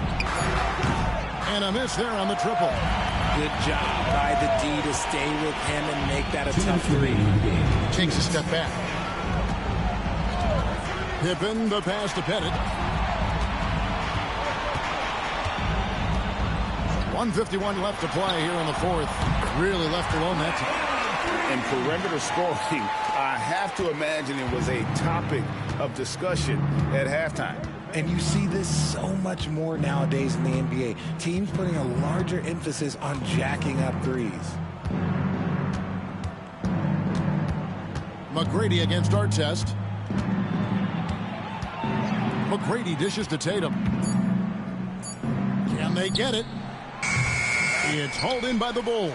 And a miss there on the triple. Good job by the D to stay with him and make that a tough three. Takes a step back. Pippen, the pass to Pettit. 1:51 left to play here in the fourth. Really left alone that time. And perimeter scoring, I have to imagine it was a topic of discussion at halftime. And you see this so much more nowadays in the NBA. Teams putting a larger emphasis on jacking up threes. McGrady against Artest. McGrady dishes to Tatum. Can they get it? It's hauled in by the Bulls.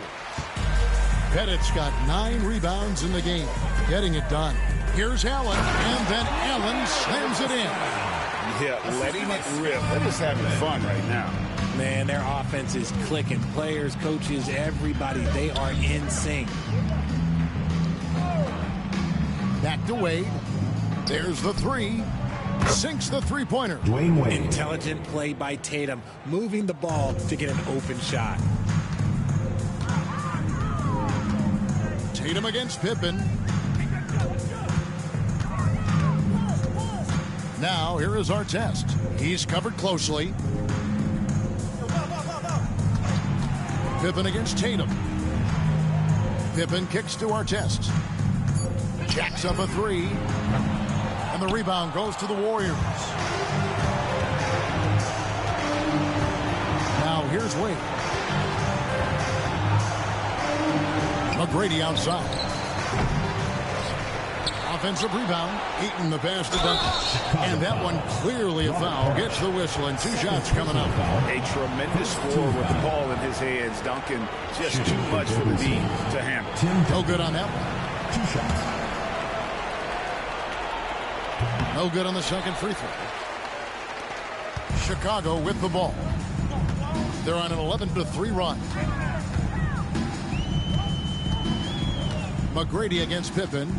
Pettit's got 9 rebounds in the game. Getting it done. Here's Allen, and then Allen slams it in. Yeah, letting it rip. They're just having fun right now. Man, their offense is clicking. Players, coaches, everybody, they are in sync. Back to Wade. There's the 3. Sinks the three-pointer. Intelligent play by Tatum, moving the ball to get an open shot. Tatum against Pippen. Now, here is Artest. He's covered closely. Pippen against Tatum. Pippen kicks to Artest. Jacks up a 3. And the rebound goes to the Warriors. Now, here's Wade. McGrady outside. Offensive rebound. Eaton the pass to Duncan. And that one clearly a foul. Gets the whistle and 2 shots coming up. A tremendous score with the ball in his hands. Duncan just too much for the D to handle. No good on that one. 2 shots. No good on the second free throw. Chicago with the ball. They're on an 11-3 run. McGrady against Pippen.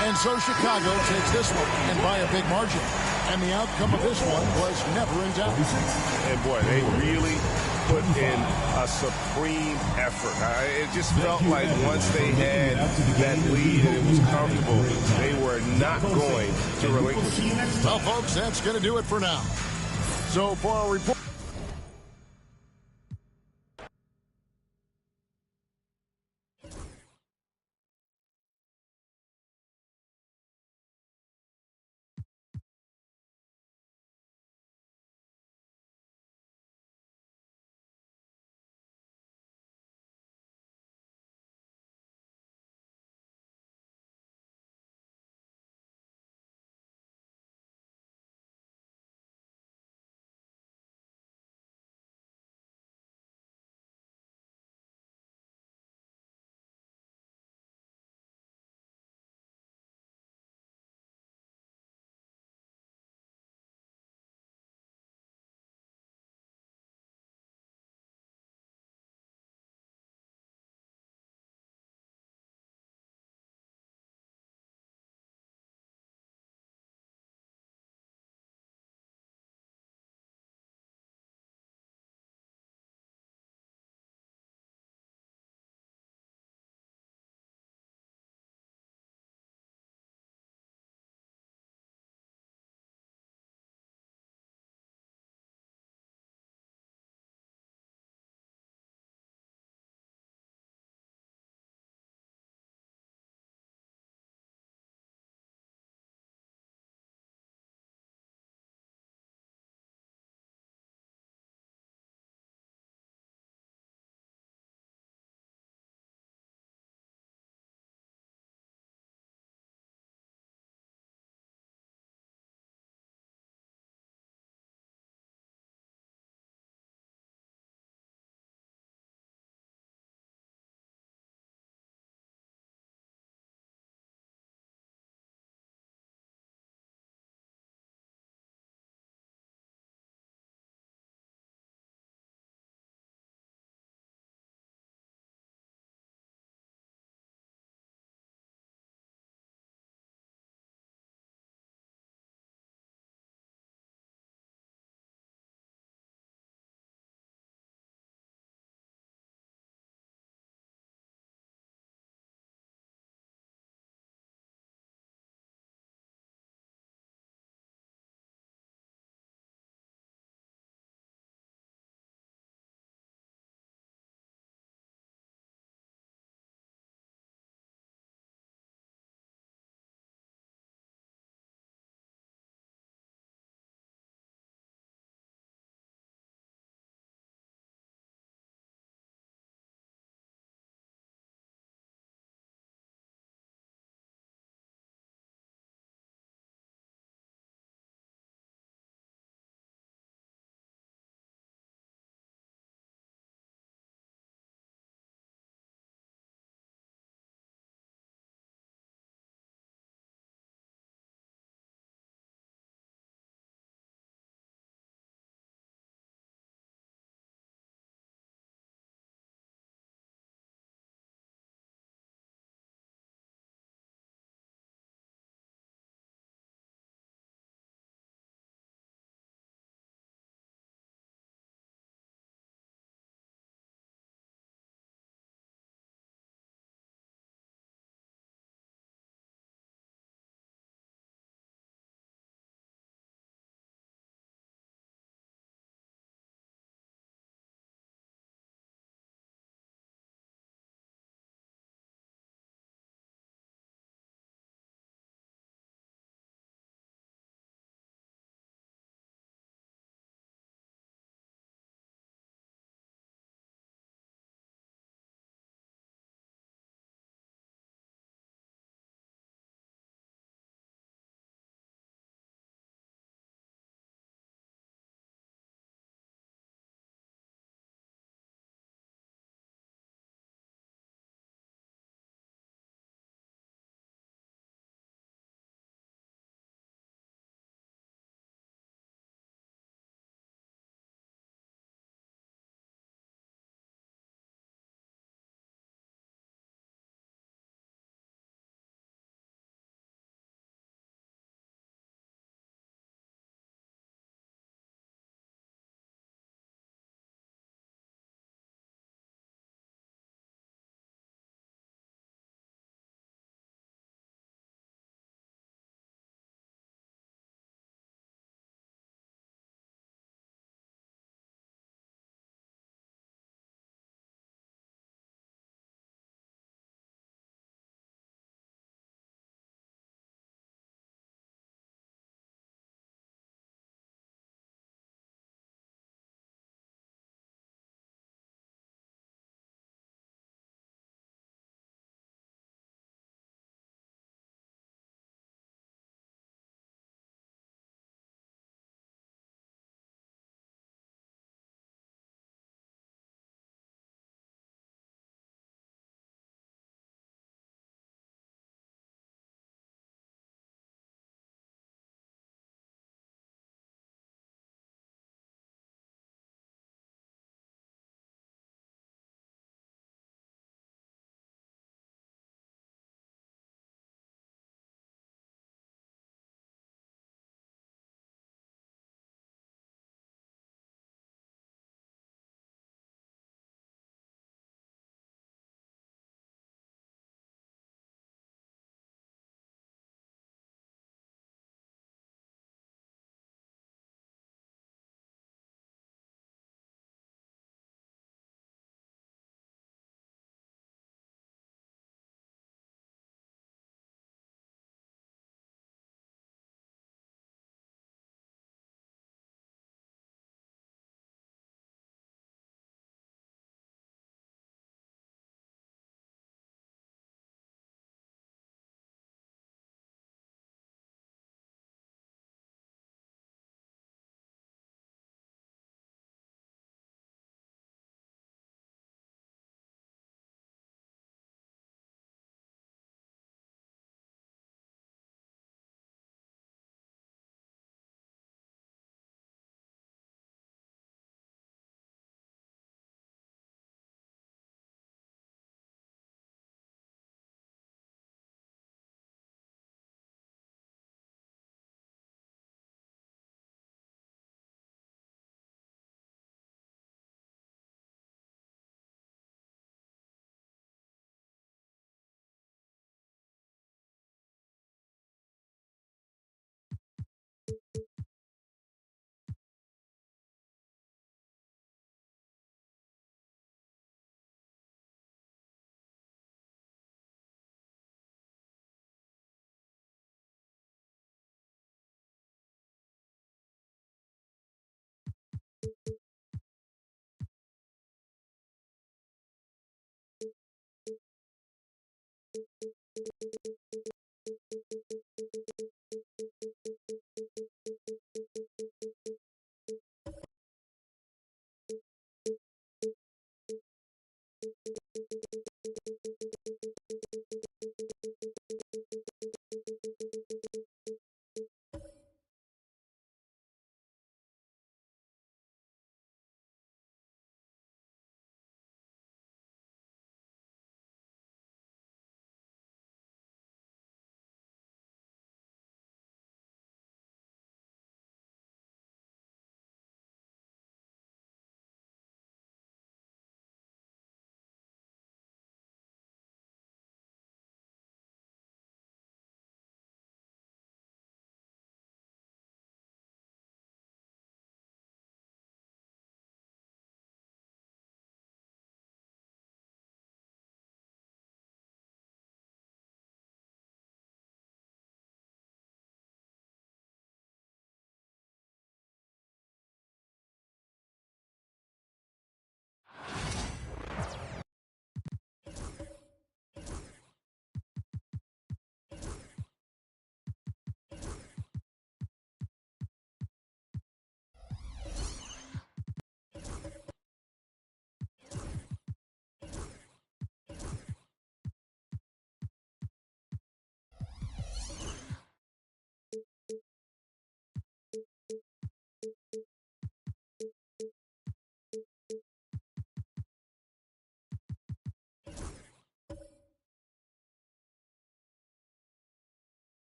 And so Chicago takes this one, and by a big margin. And the outcome of this one was never in doubt. And boy, they really put in a supreme effort. It just felt like once they had that lead and it was comfortable, they were not going to relinquish it. Well, folks, that's going to do it for now. So for our report.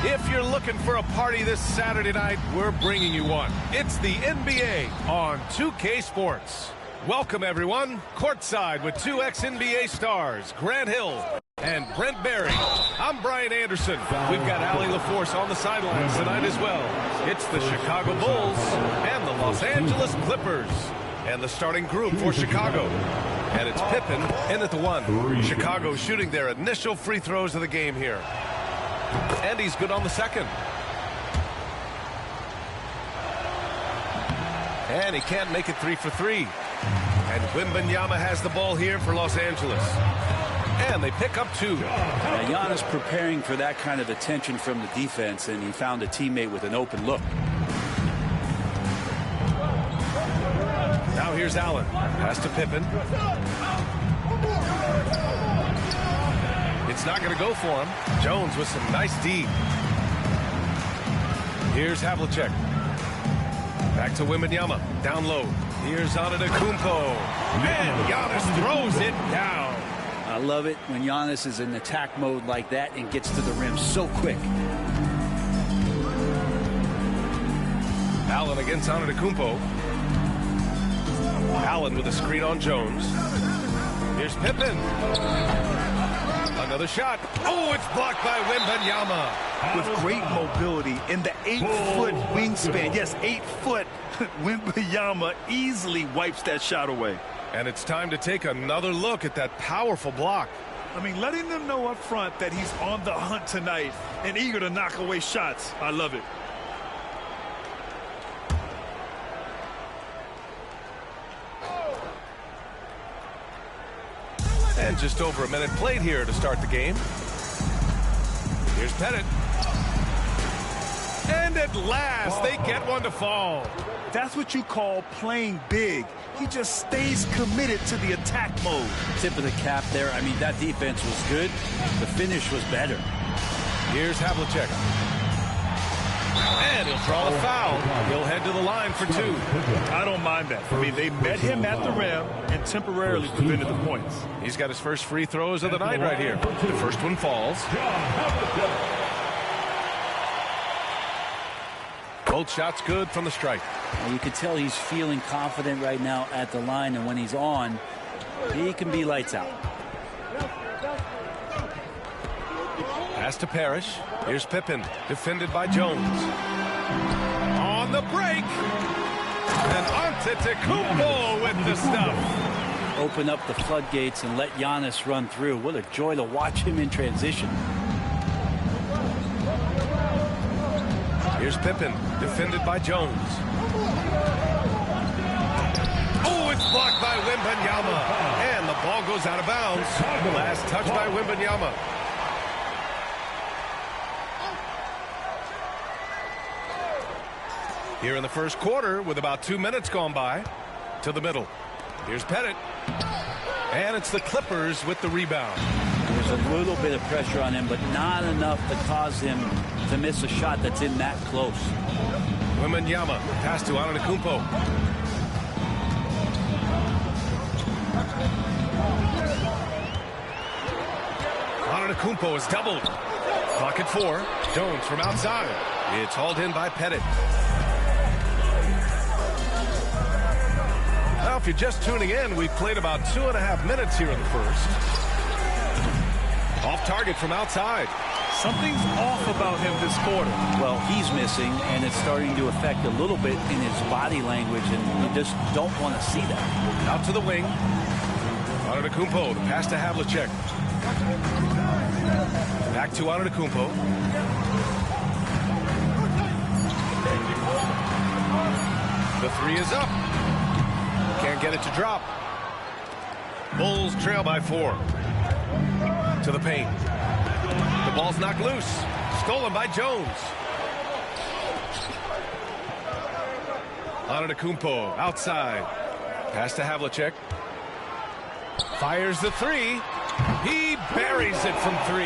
If you're looking for a party this Saturday night, we're bringing you one. It's the NBA on 2K Sports. Welcome, everyone. Courtside with two ex-NBA stars, Grant Hill and Brent Barry. I'm Brian Anderson. We've got Allie LaForce on the sidelines tonight as well. It's the Chicago Bulls and the Los Angeles Clippers. And the starting group for Chicago. And it's Pippen in at the one. Chicago shooting their initial free throws of the game here. And he's good on the second. And he can't make it 3 for 3. And Wembanyama has the ball here for Los Angeles. And they pick up 2. Now, Giannis preparing for that kind of attention from the defense, and he found a teammate with an open look. Now here's Allen. Pass to Pippen. It's not going to go for him. Jones with some nice D. Here's Havlicek. Back to Wembanyama. Down low. Here's Antetokounmpo. And Giannis throws it down. I love it when Giannis is in attack mode like that and gets to the rim so quick. Allen against Antetokounmpo. Allen with a screen on Jones. Here's Pippen. Another shot. Oh, it's blocked by Wembanyama. With great mobility in the 8-foot wingspan. Yes, 8 foot. Wembanyama easily wipes that shot away. And it's time to take another look at that powerful block. I mean, letting them know up front that he's on the hunt tonight and eager to knock away shots. I love it. And just over a minute played here to start the game. Here's Pettit. And at last, they get one to fall. That's what you call playing big. He just stays committed to the attack mode. Tip of the cap there. I mean, that defense was good. The finish was better. Here's Havlicek. And he'll draw a foul. He'll head to the line for 2. I don't mind that. I mean, they met him at the rim and temporarily prevented the points. He's got his first free throws of the night right here. The first one falls. Both shots good from the stripe. Well, you can tell he's feeling confident right now at the line, and when he's on, he can be lights out. Pass to Parrish. Here's Pippen, defended by Jones. On the break. And Antetokounmpo with the stuff. Open up the floodgates and let Giannis run through. What a joy to watch him in transition. Here's Pippen, defended by Jones. Oh, it's blocked by Wembanyama. And the ball goes out of bounds. Last touch by Wembanyama. Here in the first quarter with about 2 minutes gone by. To the middle. Here's Pettit. And it's the Clippers with the rebound. There's a little bit of pressure on him, but not enough to cause him to miss a shot that's in that close. Wembanyama, pass to Antetokounmpo. Antetokounmpo is doubled. Clock at 4. Jones from outside. It's hauled in by Pettit. Now, if you're just tuning in, we've played about 2.5 minutes here in the first. Off target from outside. Something's off about him this quarter. Well, he's missing, and it's starting to affect a little bit in his body language, and you just don't want to see that. Out to the wing. Antetokounmpo, the pass to Havlicek. Back to Antetokounmpo. The 3 is up. Can't get it to drop. Bulls trail by 4. To the paint. The ball's knocked loose. Stolen by Jones. Antetokounmpo outside. Pass to Havlicek. Fires the 3. He buries it from 3.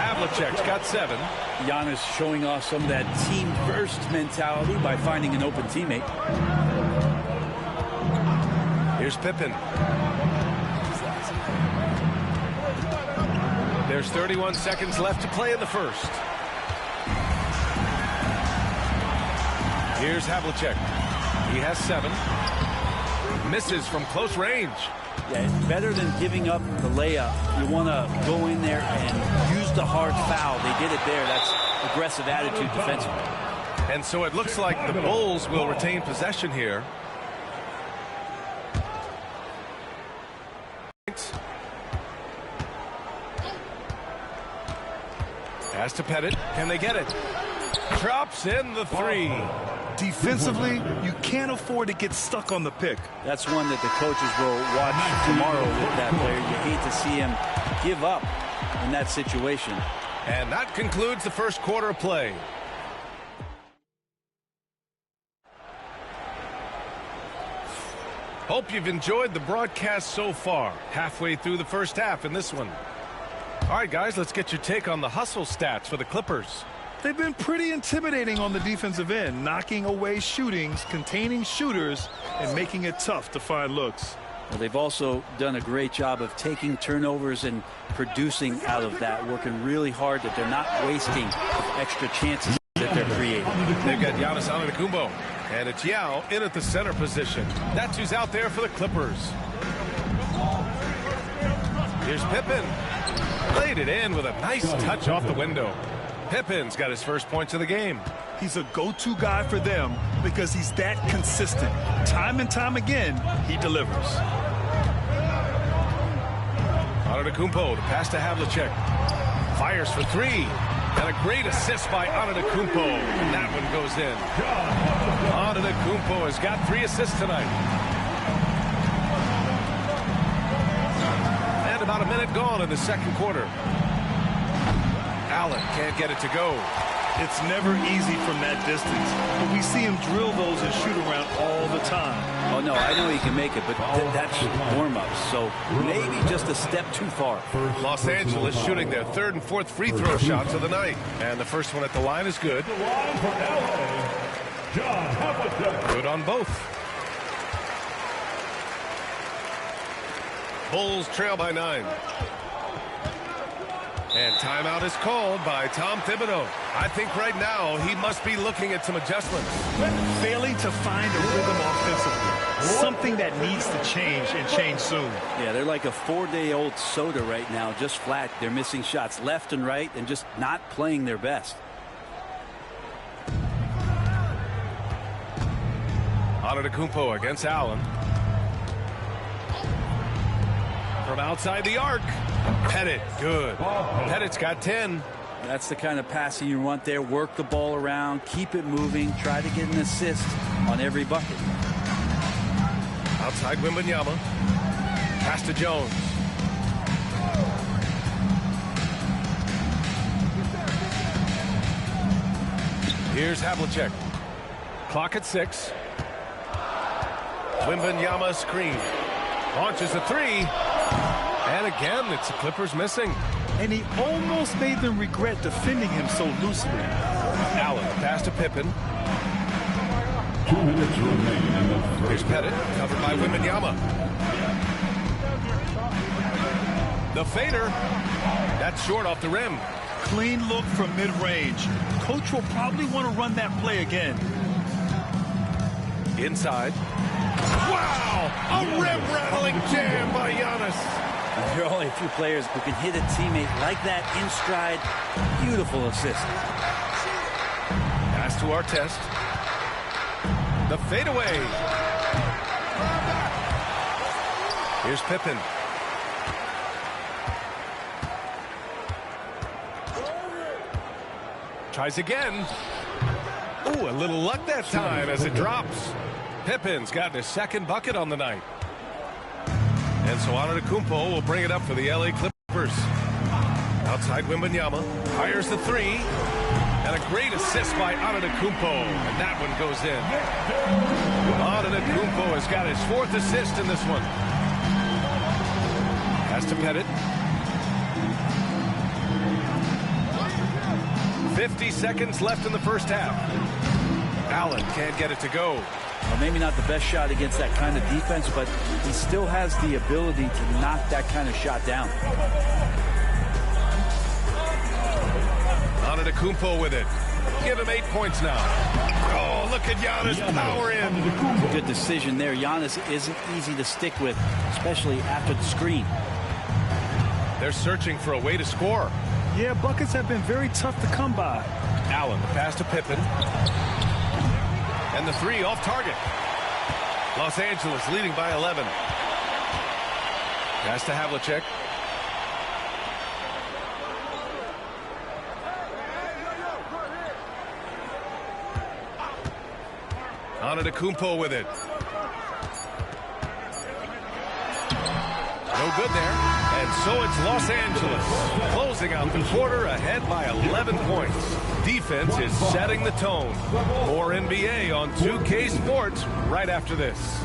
Havlicek's got 7. Giannis showing off some of that team-first mentality by finding an open teammate. Here's Pippen. There's 31 seconds left to play in the first. Here's Havlicek. He has 7. Misses from close range. Yeah, better than giving up the layup. You want to go in there and use the hard foul. They did it there. That's aggressive attitude defensively. And so it looks like the Bulls will retain possession here. Pass to Pettit. Can they get it? Drops in the 3. Defensively, you can't afford to get stuck on the pick. That's one that the coaches will watch tomorrow with that player. You hate to see him give up in that situation. And that concludes the first quarter of play. Hope you've enjoyed the broadcast so far. Halfway through the first half in this one. All right, guys, let's get your take on the hustle stats for the Clippers. They've been pretty intimidating on the defensive end, knocking away shootings, containing shooters, and making it tough to find looks. Well, they've also done a great job of taking turnovers and producing out of that, working really hard that they're not wasting extra chances that they're creating. They've got Giannis Antetokounmpo, and it's Yao in at the center position. That's who's out there for the Clippers. Here's Pippen. Laid it in with a nice touch off the window. Pippen's got his first points of the game. He's a go-to guy for them because he's that consistent. Time and time again, he delivers. Antetokounmpo, the pass to Havlicek. Fires for 3. And a great assist by Antetokounmpo. And that one goes in. Antetokounmpo has got 3 assists tonight. And about a minute gone in the second quarter. Allen can't get it to go. It's never easy from that distance, but we see him drill those and shoot around all the time. Oh, no, I know he can make it, but that's warm-ups, so maybe just a step too far. Los Angeles shooting their 3rd and 4th free throw shots of the night. And the first one at the line is good. Good on both. Bulls trail by 9. And timeout is called by Tom Thibodeau. I think right now he must be looking at some adjustments. Failing to find a rhythm offensively. Something that needs to change and change soon. Yeah, they're like a 4-day-old soda right now, just flat. They're missing shots left and right and just not playing their best. Antetokounmpo against Allen. From outside the arc. Pettit, good. Pettit's got 10. That's the kind of passing you want there. Work the ball around, keep it moving, try to get an assist on every bucket. Outside Wembanyama. Pass to Jones. Here's Havlicek. Clock at 6. Wembanyama screen. Launches a 3. And again, it's the Clippers missing. And he almost made them regret defending him so loosely. Allen, pass to Pippen. 2 minutes remaining in the first. Here's Pettit, covered by Wembanyama. The fader. That's short off the rim. Clean look from mid-range. Coach will probably want to run that play again. Inside. Wow! A rim-rattling jam by Giannis. There are only a few players who can hit a teammate like that in stride. Beautiful assist. Pass to Artest. The fadeaway. Here's Pippen. Tries again. Ooh, a little luck that time as it drops. Pippen's got his second bucket on the night. And so Antetokounmpo will bring it up for the LA Clippers. Outside Wembanyama. Fires the 3. And a great assist by Antetokounmpo. And that one goes in. Antetokounmpo has got his 4th assist in this one. Pass to Pettit. 50 seconds left in the first half. Allen can't get it to go. Well, maybe not the best shot against that kind of defense, but he still has the ability to knock that kind of shot down. Antetokounmpo with it. Give him 8 points now. Oh, look at Giannis power in. Good decision there. Giannis isn't easy to stick with, especially after the screen. They're searching for a way to score. Yeah, buckets have been very tough to come by. Allen, the pass to Pippen. And the 3 off target. Los Angeles leading by 11. Pass to Havlicek. Antetokounmpo with it. No good there. And so it's Los Angeles closing out the quarter ahead by 11 points. Defense is setting the tone. More NBA on 2K Sports right after this.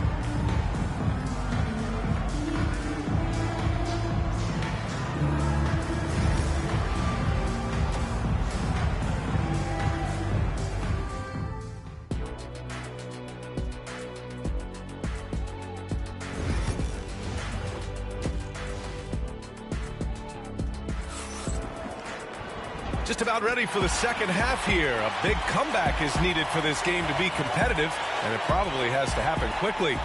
Just about ready for the second half here. A big comeback is needed for this game to be competitive, and it probably has to happen quickly.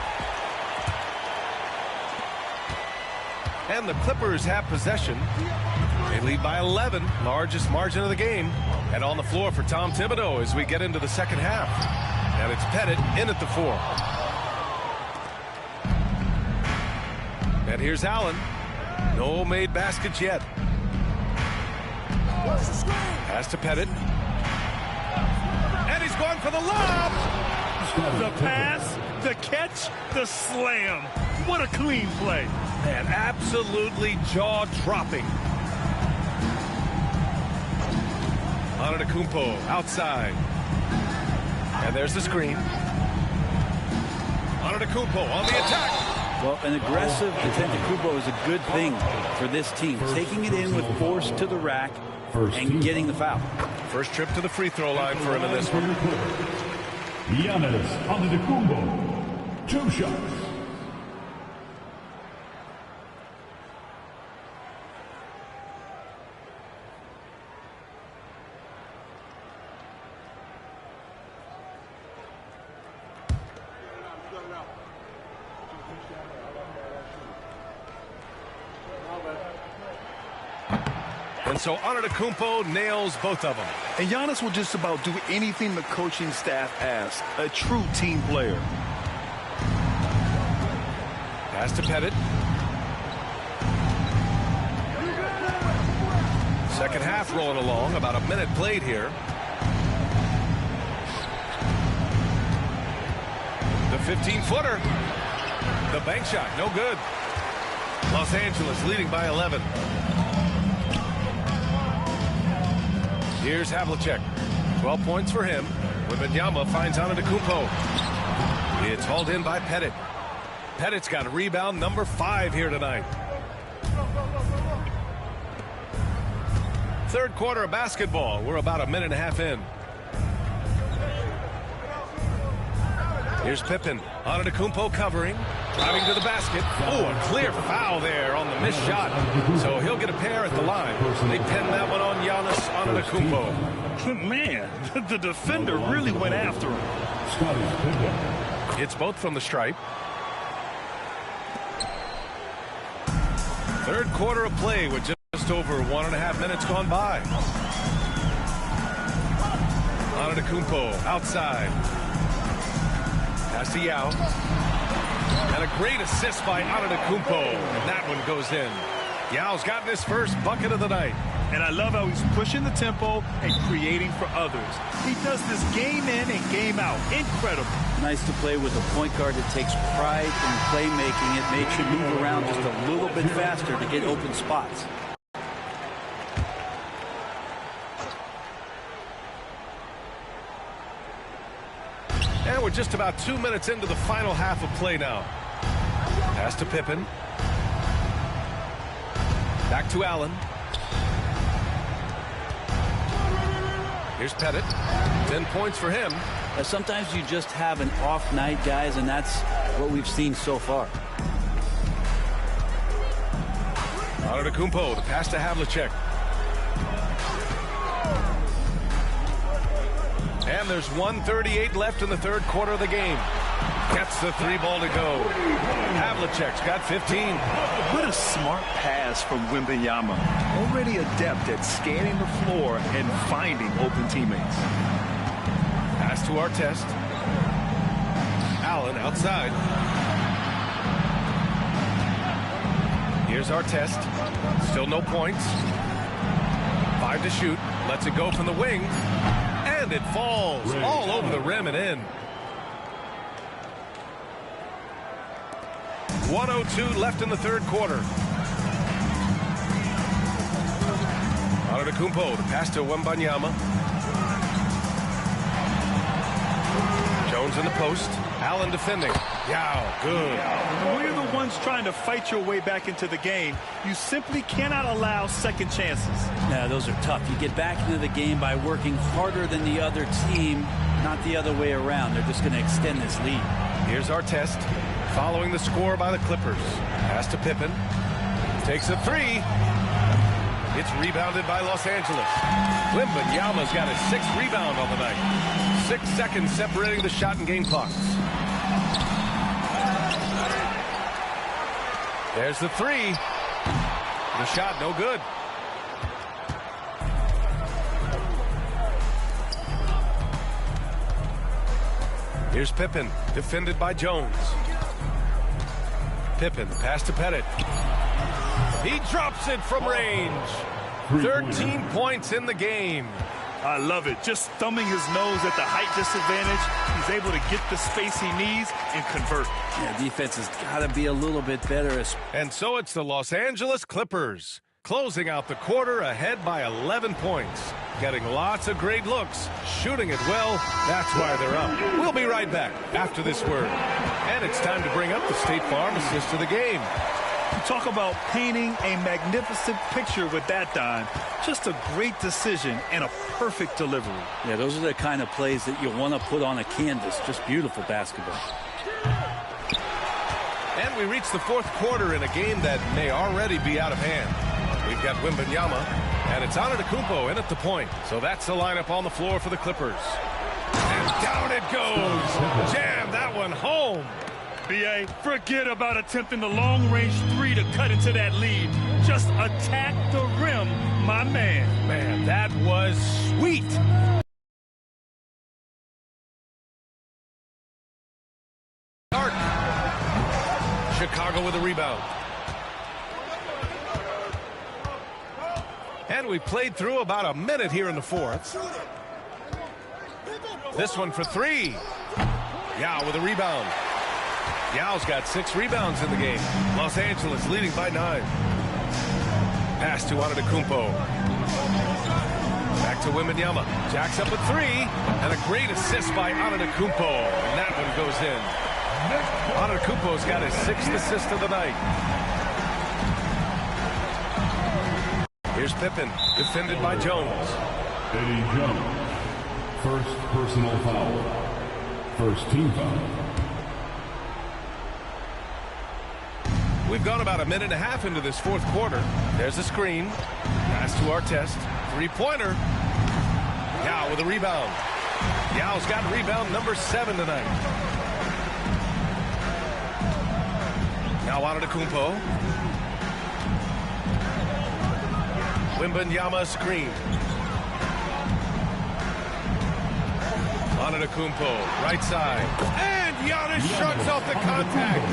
And the Clippers have possession. They lead by 11, largest margin of the game. And on the floor for Tom Thibodeau as we get into the second half. And it's Pettit in at the 4. And here's Allen. No made baskets yet. Pass to Pettit. And he's going for the lob. The pass, the catch, the slam. What a clean play. Man, absolutely jaw-dropping. Antetokounmpo outside. And there's the screen. Antetokounmpo on the attack. Well, an aggressive Antetokounmpo is a good thing for this team. Taking it in with force to the rack and getting the foul. First trip to the free throw line for him in this one. Giannis Antetokounmpo, 2 shots. And so Antetokounmpo nails both of them. And Giannis will just about do anything the coaching staff asks. A true team player. Pass to Pettit. Second half rolling along. About a minute played here. The 15-footer. The bank shot, no good. Los Angeles leading by 11. Here's Havlicek. 12 points for him. Wembanyama finds Antetokounmpo. It's hauled in by Pettit. Pettit's got rebound number 5 here tonight. Third quarter of basketball. We're about a minute and a half in. Here's Pippen. Antetokounmpo covering. Driving to the basket. Oh, a clear foul there on the missed shot. So he'll get a pair at the line. They pin that one on Giannis Antetokounmpo. Man, the defender really went after him. It's both from the stripe. Third quarter of play with just over 1.5 minutes gone by. Antetokounmpo outside. Pass to Yao. And a great assist by Antetokounmpo. And that one goes in. Yao's gotten his first bucket of the night. And I love how he's pushing the tempo and creating for others. He does this game in and game out. Incredible. Nice to play with a point guard that takes pride in playmaking. It makes you move around just a little bit faster to get open spots. And we're just about 2 minutes into the final half of play now. Pass to Pippen. Back to Allen. Here's Pettit. 10 points for him. Sometimes you just have an off night, guys, and that's what we've seen so far. Antetokounmpo, the pass to Havlicek. And there's 1:38 left in the third quarter of the game. Gets the 3 ball to go. Havlicek's got 15. What a smart pass from Wembanyama. Already adept at scanning the floor and finding open teammates. Pass to Artest. Allen outside. Here's Artest. Still no points. 5 to shoot. Lets it go from the wing. And it falls all over the rim and in. 1:02 left in the third quarter. Antetokounmpo, the pass to Wembanyama. Jones in the post. Allen defending. Yao, good. When you're the ones trying to fight your way back into the game, you simply cannot allow second chances. Yeah, those are tough. You get back into the game by working harder than the other team, not the other way around. They're just going to extend this lead. Here's Artest, following the score by the Clippers. Pass to Pippen. Takes a 3. It's rebounded by Los Angeles. Wembanyama's got his 6th rebound on the night. 6 seconds separating the shot and game clocks. There's the 3. The shot, no good. Here's Pippen, defended by Jones. Pippen, pass to Pettit. He drops it from range. 13 points in the game. I love it. Just thumbing his nose at the height disadvantage. He's able to get the space he needs and convert. Yeah, defense has got to be a little bit better. And so it's the Los Angeles Clippers closing out the quarter ahead by 11 points. Getting lots of great looks, shooting it well. That's why they're up. We'll be right back after this word. And it's time to bring up the State Farm assist of the game. You talk about painting a magnificent picture with that, Don. Just a great decision and a perfect delivery. Yeah, those are the kind of plays that you want to put on a canvas. Just beautiful basketball. And we reach the fourth quarter in a game that may already be out of hand. We've got Wembanyama, and it's Antetokounmpo in at the point. So that's the lineup on the floor for the Clippers. And down it goes. Jam that one home. B.A., forget about attempting the long-range 3 to cut into that lead. Just attack the rim, my man. Man, that was sweet. Chicago with a rebound. And we played through about a minute here in the fourth. This one for 3. Yao with a rebound. Yao's got 6 rebounds in the game. Los Angeles leading by 9. Pass to Antetokounmpo. Back to Wembanyama. Jacks up at 3. And a great assist by Antetokounmpo. And that one goes in. Antetokounmpo's got his 6th assist of the night. Here's Pippen, defended by Jones. Eddie Jones. First personal foul. First team foul. We've gone about a minute and a half into this 4th quarter. There's a screen. Pass to Artest. 3-pointer. Yao with a rebound. Yao's got rebound number 7 tonight. Now Antetokounmpo. Wembanyama screen. Antetokounmpo, right side. And Giannis shrugs off the contact.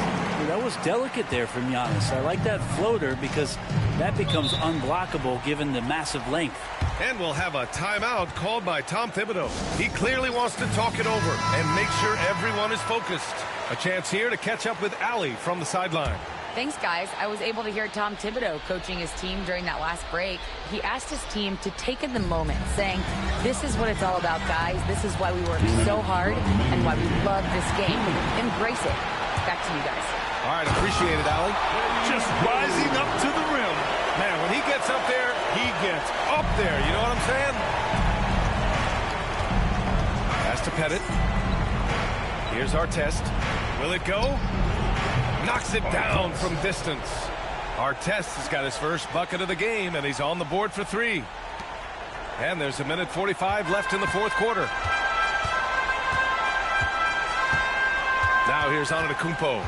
That was delicate there from Giannis. I like that floater because that becomes unblockable given the massive length. And we'll have a timeout called by Tom Thibodeau. He clearly wants to talk it over and make sure everyone is focused. A chance here to catch up with Allie from the sideline. Thanks, guys. I was able to hear Tom Thibodeau coaching his team during that last break. He asked his team to take in the moment, saying, this is what it's all about, guys. This is why we work so hard and why we love this game. Embrace it. Back to you guys. All right, appreciate it, Allie. Just rising up to the rim. Man, when he gets up there, he gets up there. You know what I'm saying? Pass to Pettit. Here's Artest. Will it go? Knocks it down from distance. Artest has got his first bucket of the game, and he's on the board for 3. And there's a minute 45 left in the 4th quarter. Now here's Antetokounmpo.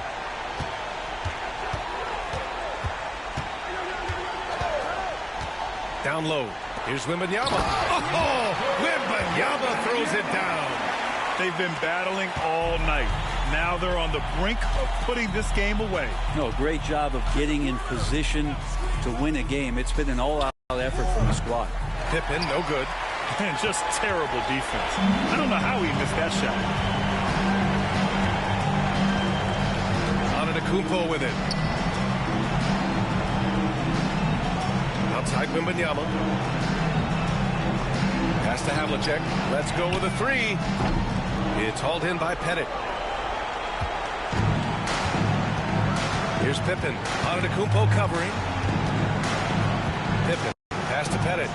Down low. Here's Wembanyama. Oh, Wembanyama throws it down. They've been battling all night. Now they're on the brink of putting this game away. No, great job of getting in position to win a game. It's been an all-out effort from the squad. Pippen, no good. And just terrible defense. I don't know how he missed that shot. Antetokounmpo with it. Outside Wembanyama. Pass to Havlicek. Let's go with a 3. It's hauled in by Pettit. Here's Pippen. Antetokounmpo covering. Pippen. Pass to Pettit.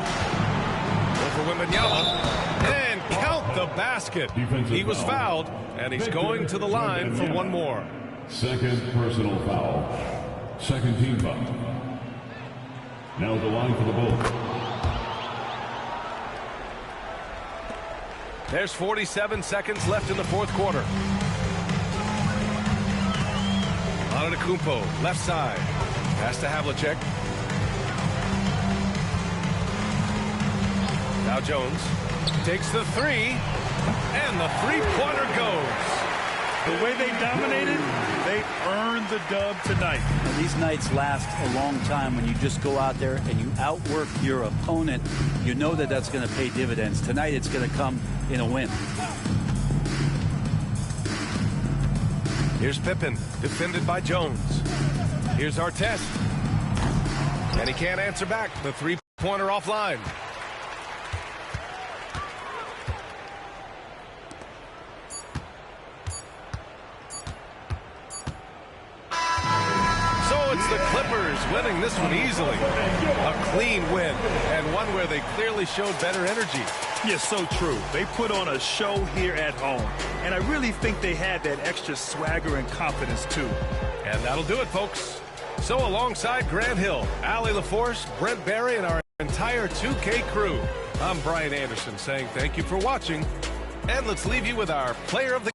Over Wembanyama. And count the basket. He was fouled, and he's going to the line for one more. Second personal foul. Second team foul. Now the line for the Bulls. There's 47 seconds left in the 4th quarter. Antetokounmpo, left side. Pass to Havlicek. Now Jones takes the 3, and the 3-pointer goes. The way they dominated, they earned the dub tonight. And these nights last a long time when you just go out there and you outwork your opponent. You know that that's going to pay dividends. Tonight it's going to come in a win. Here's Pippen, defended by Jones. Here's Artest. And he can't answer back. The 3-pointer offline. It's the Clippers winning this one easily. A clean win, and one where they clearly showed better energy. Yeah, so true. They put on a show here at home, and I really think they had that extra swagger and confidence, too. And that'll do it, folks. So alongside Grant Hill, Allie LaForce, Brent Barry, and our entire 2K crew, I'm Brian Anderson saying thank you for watching, and let's leave you with our player of the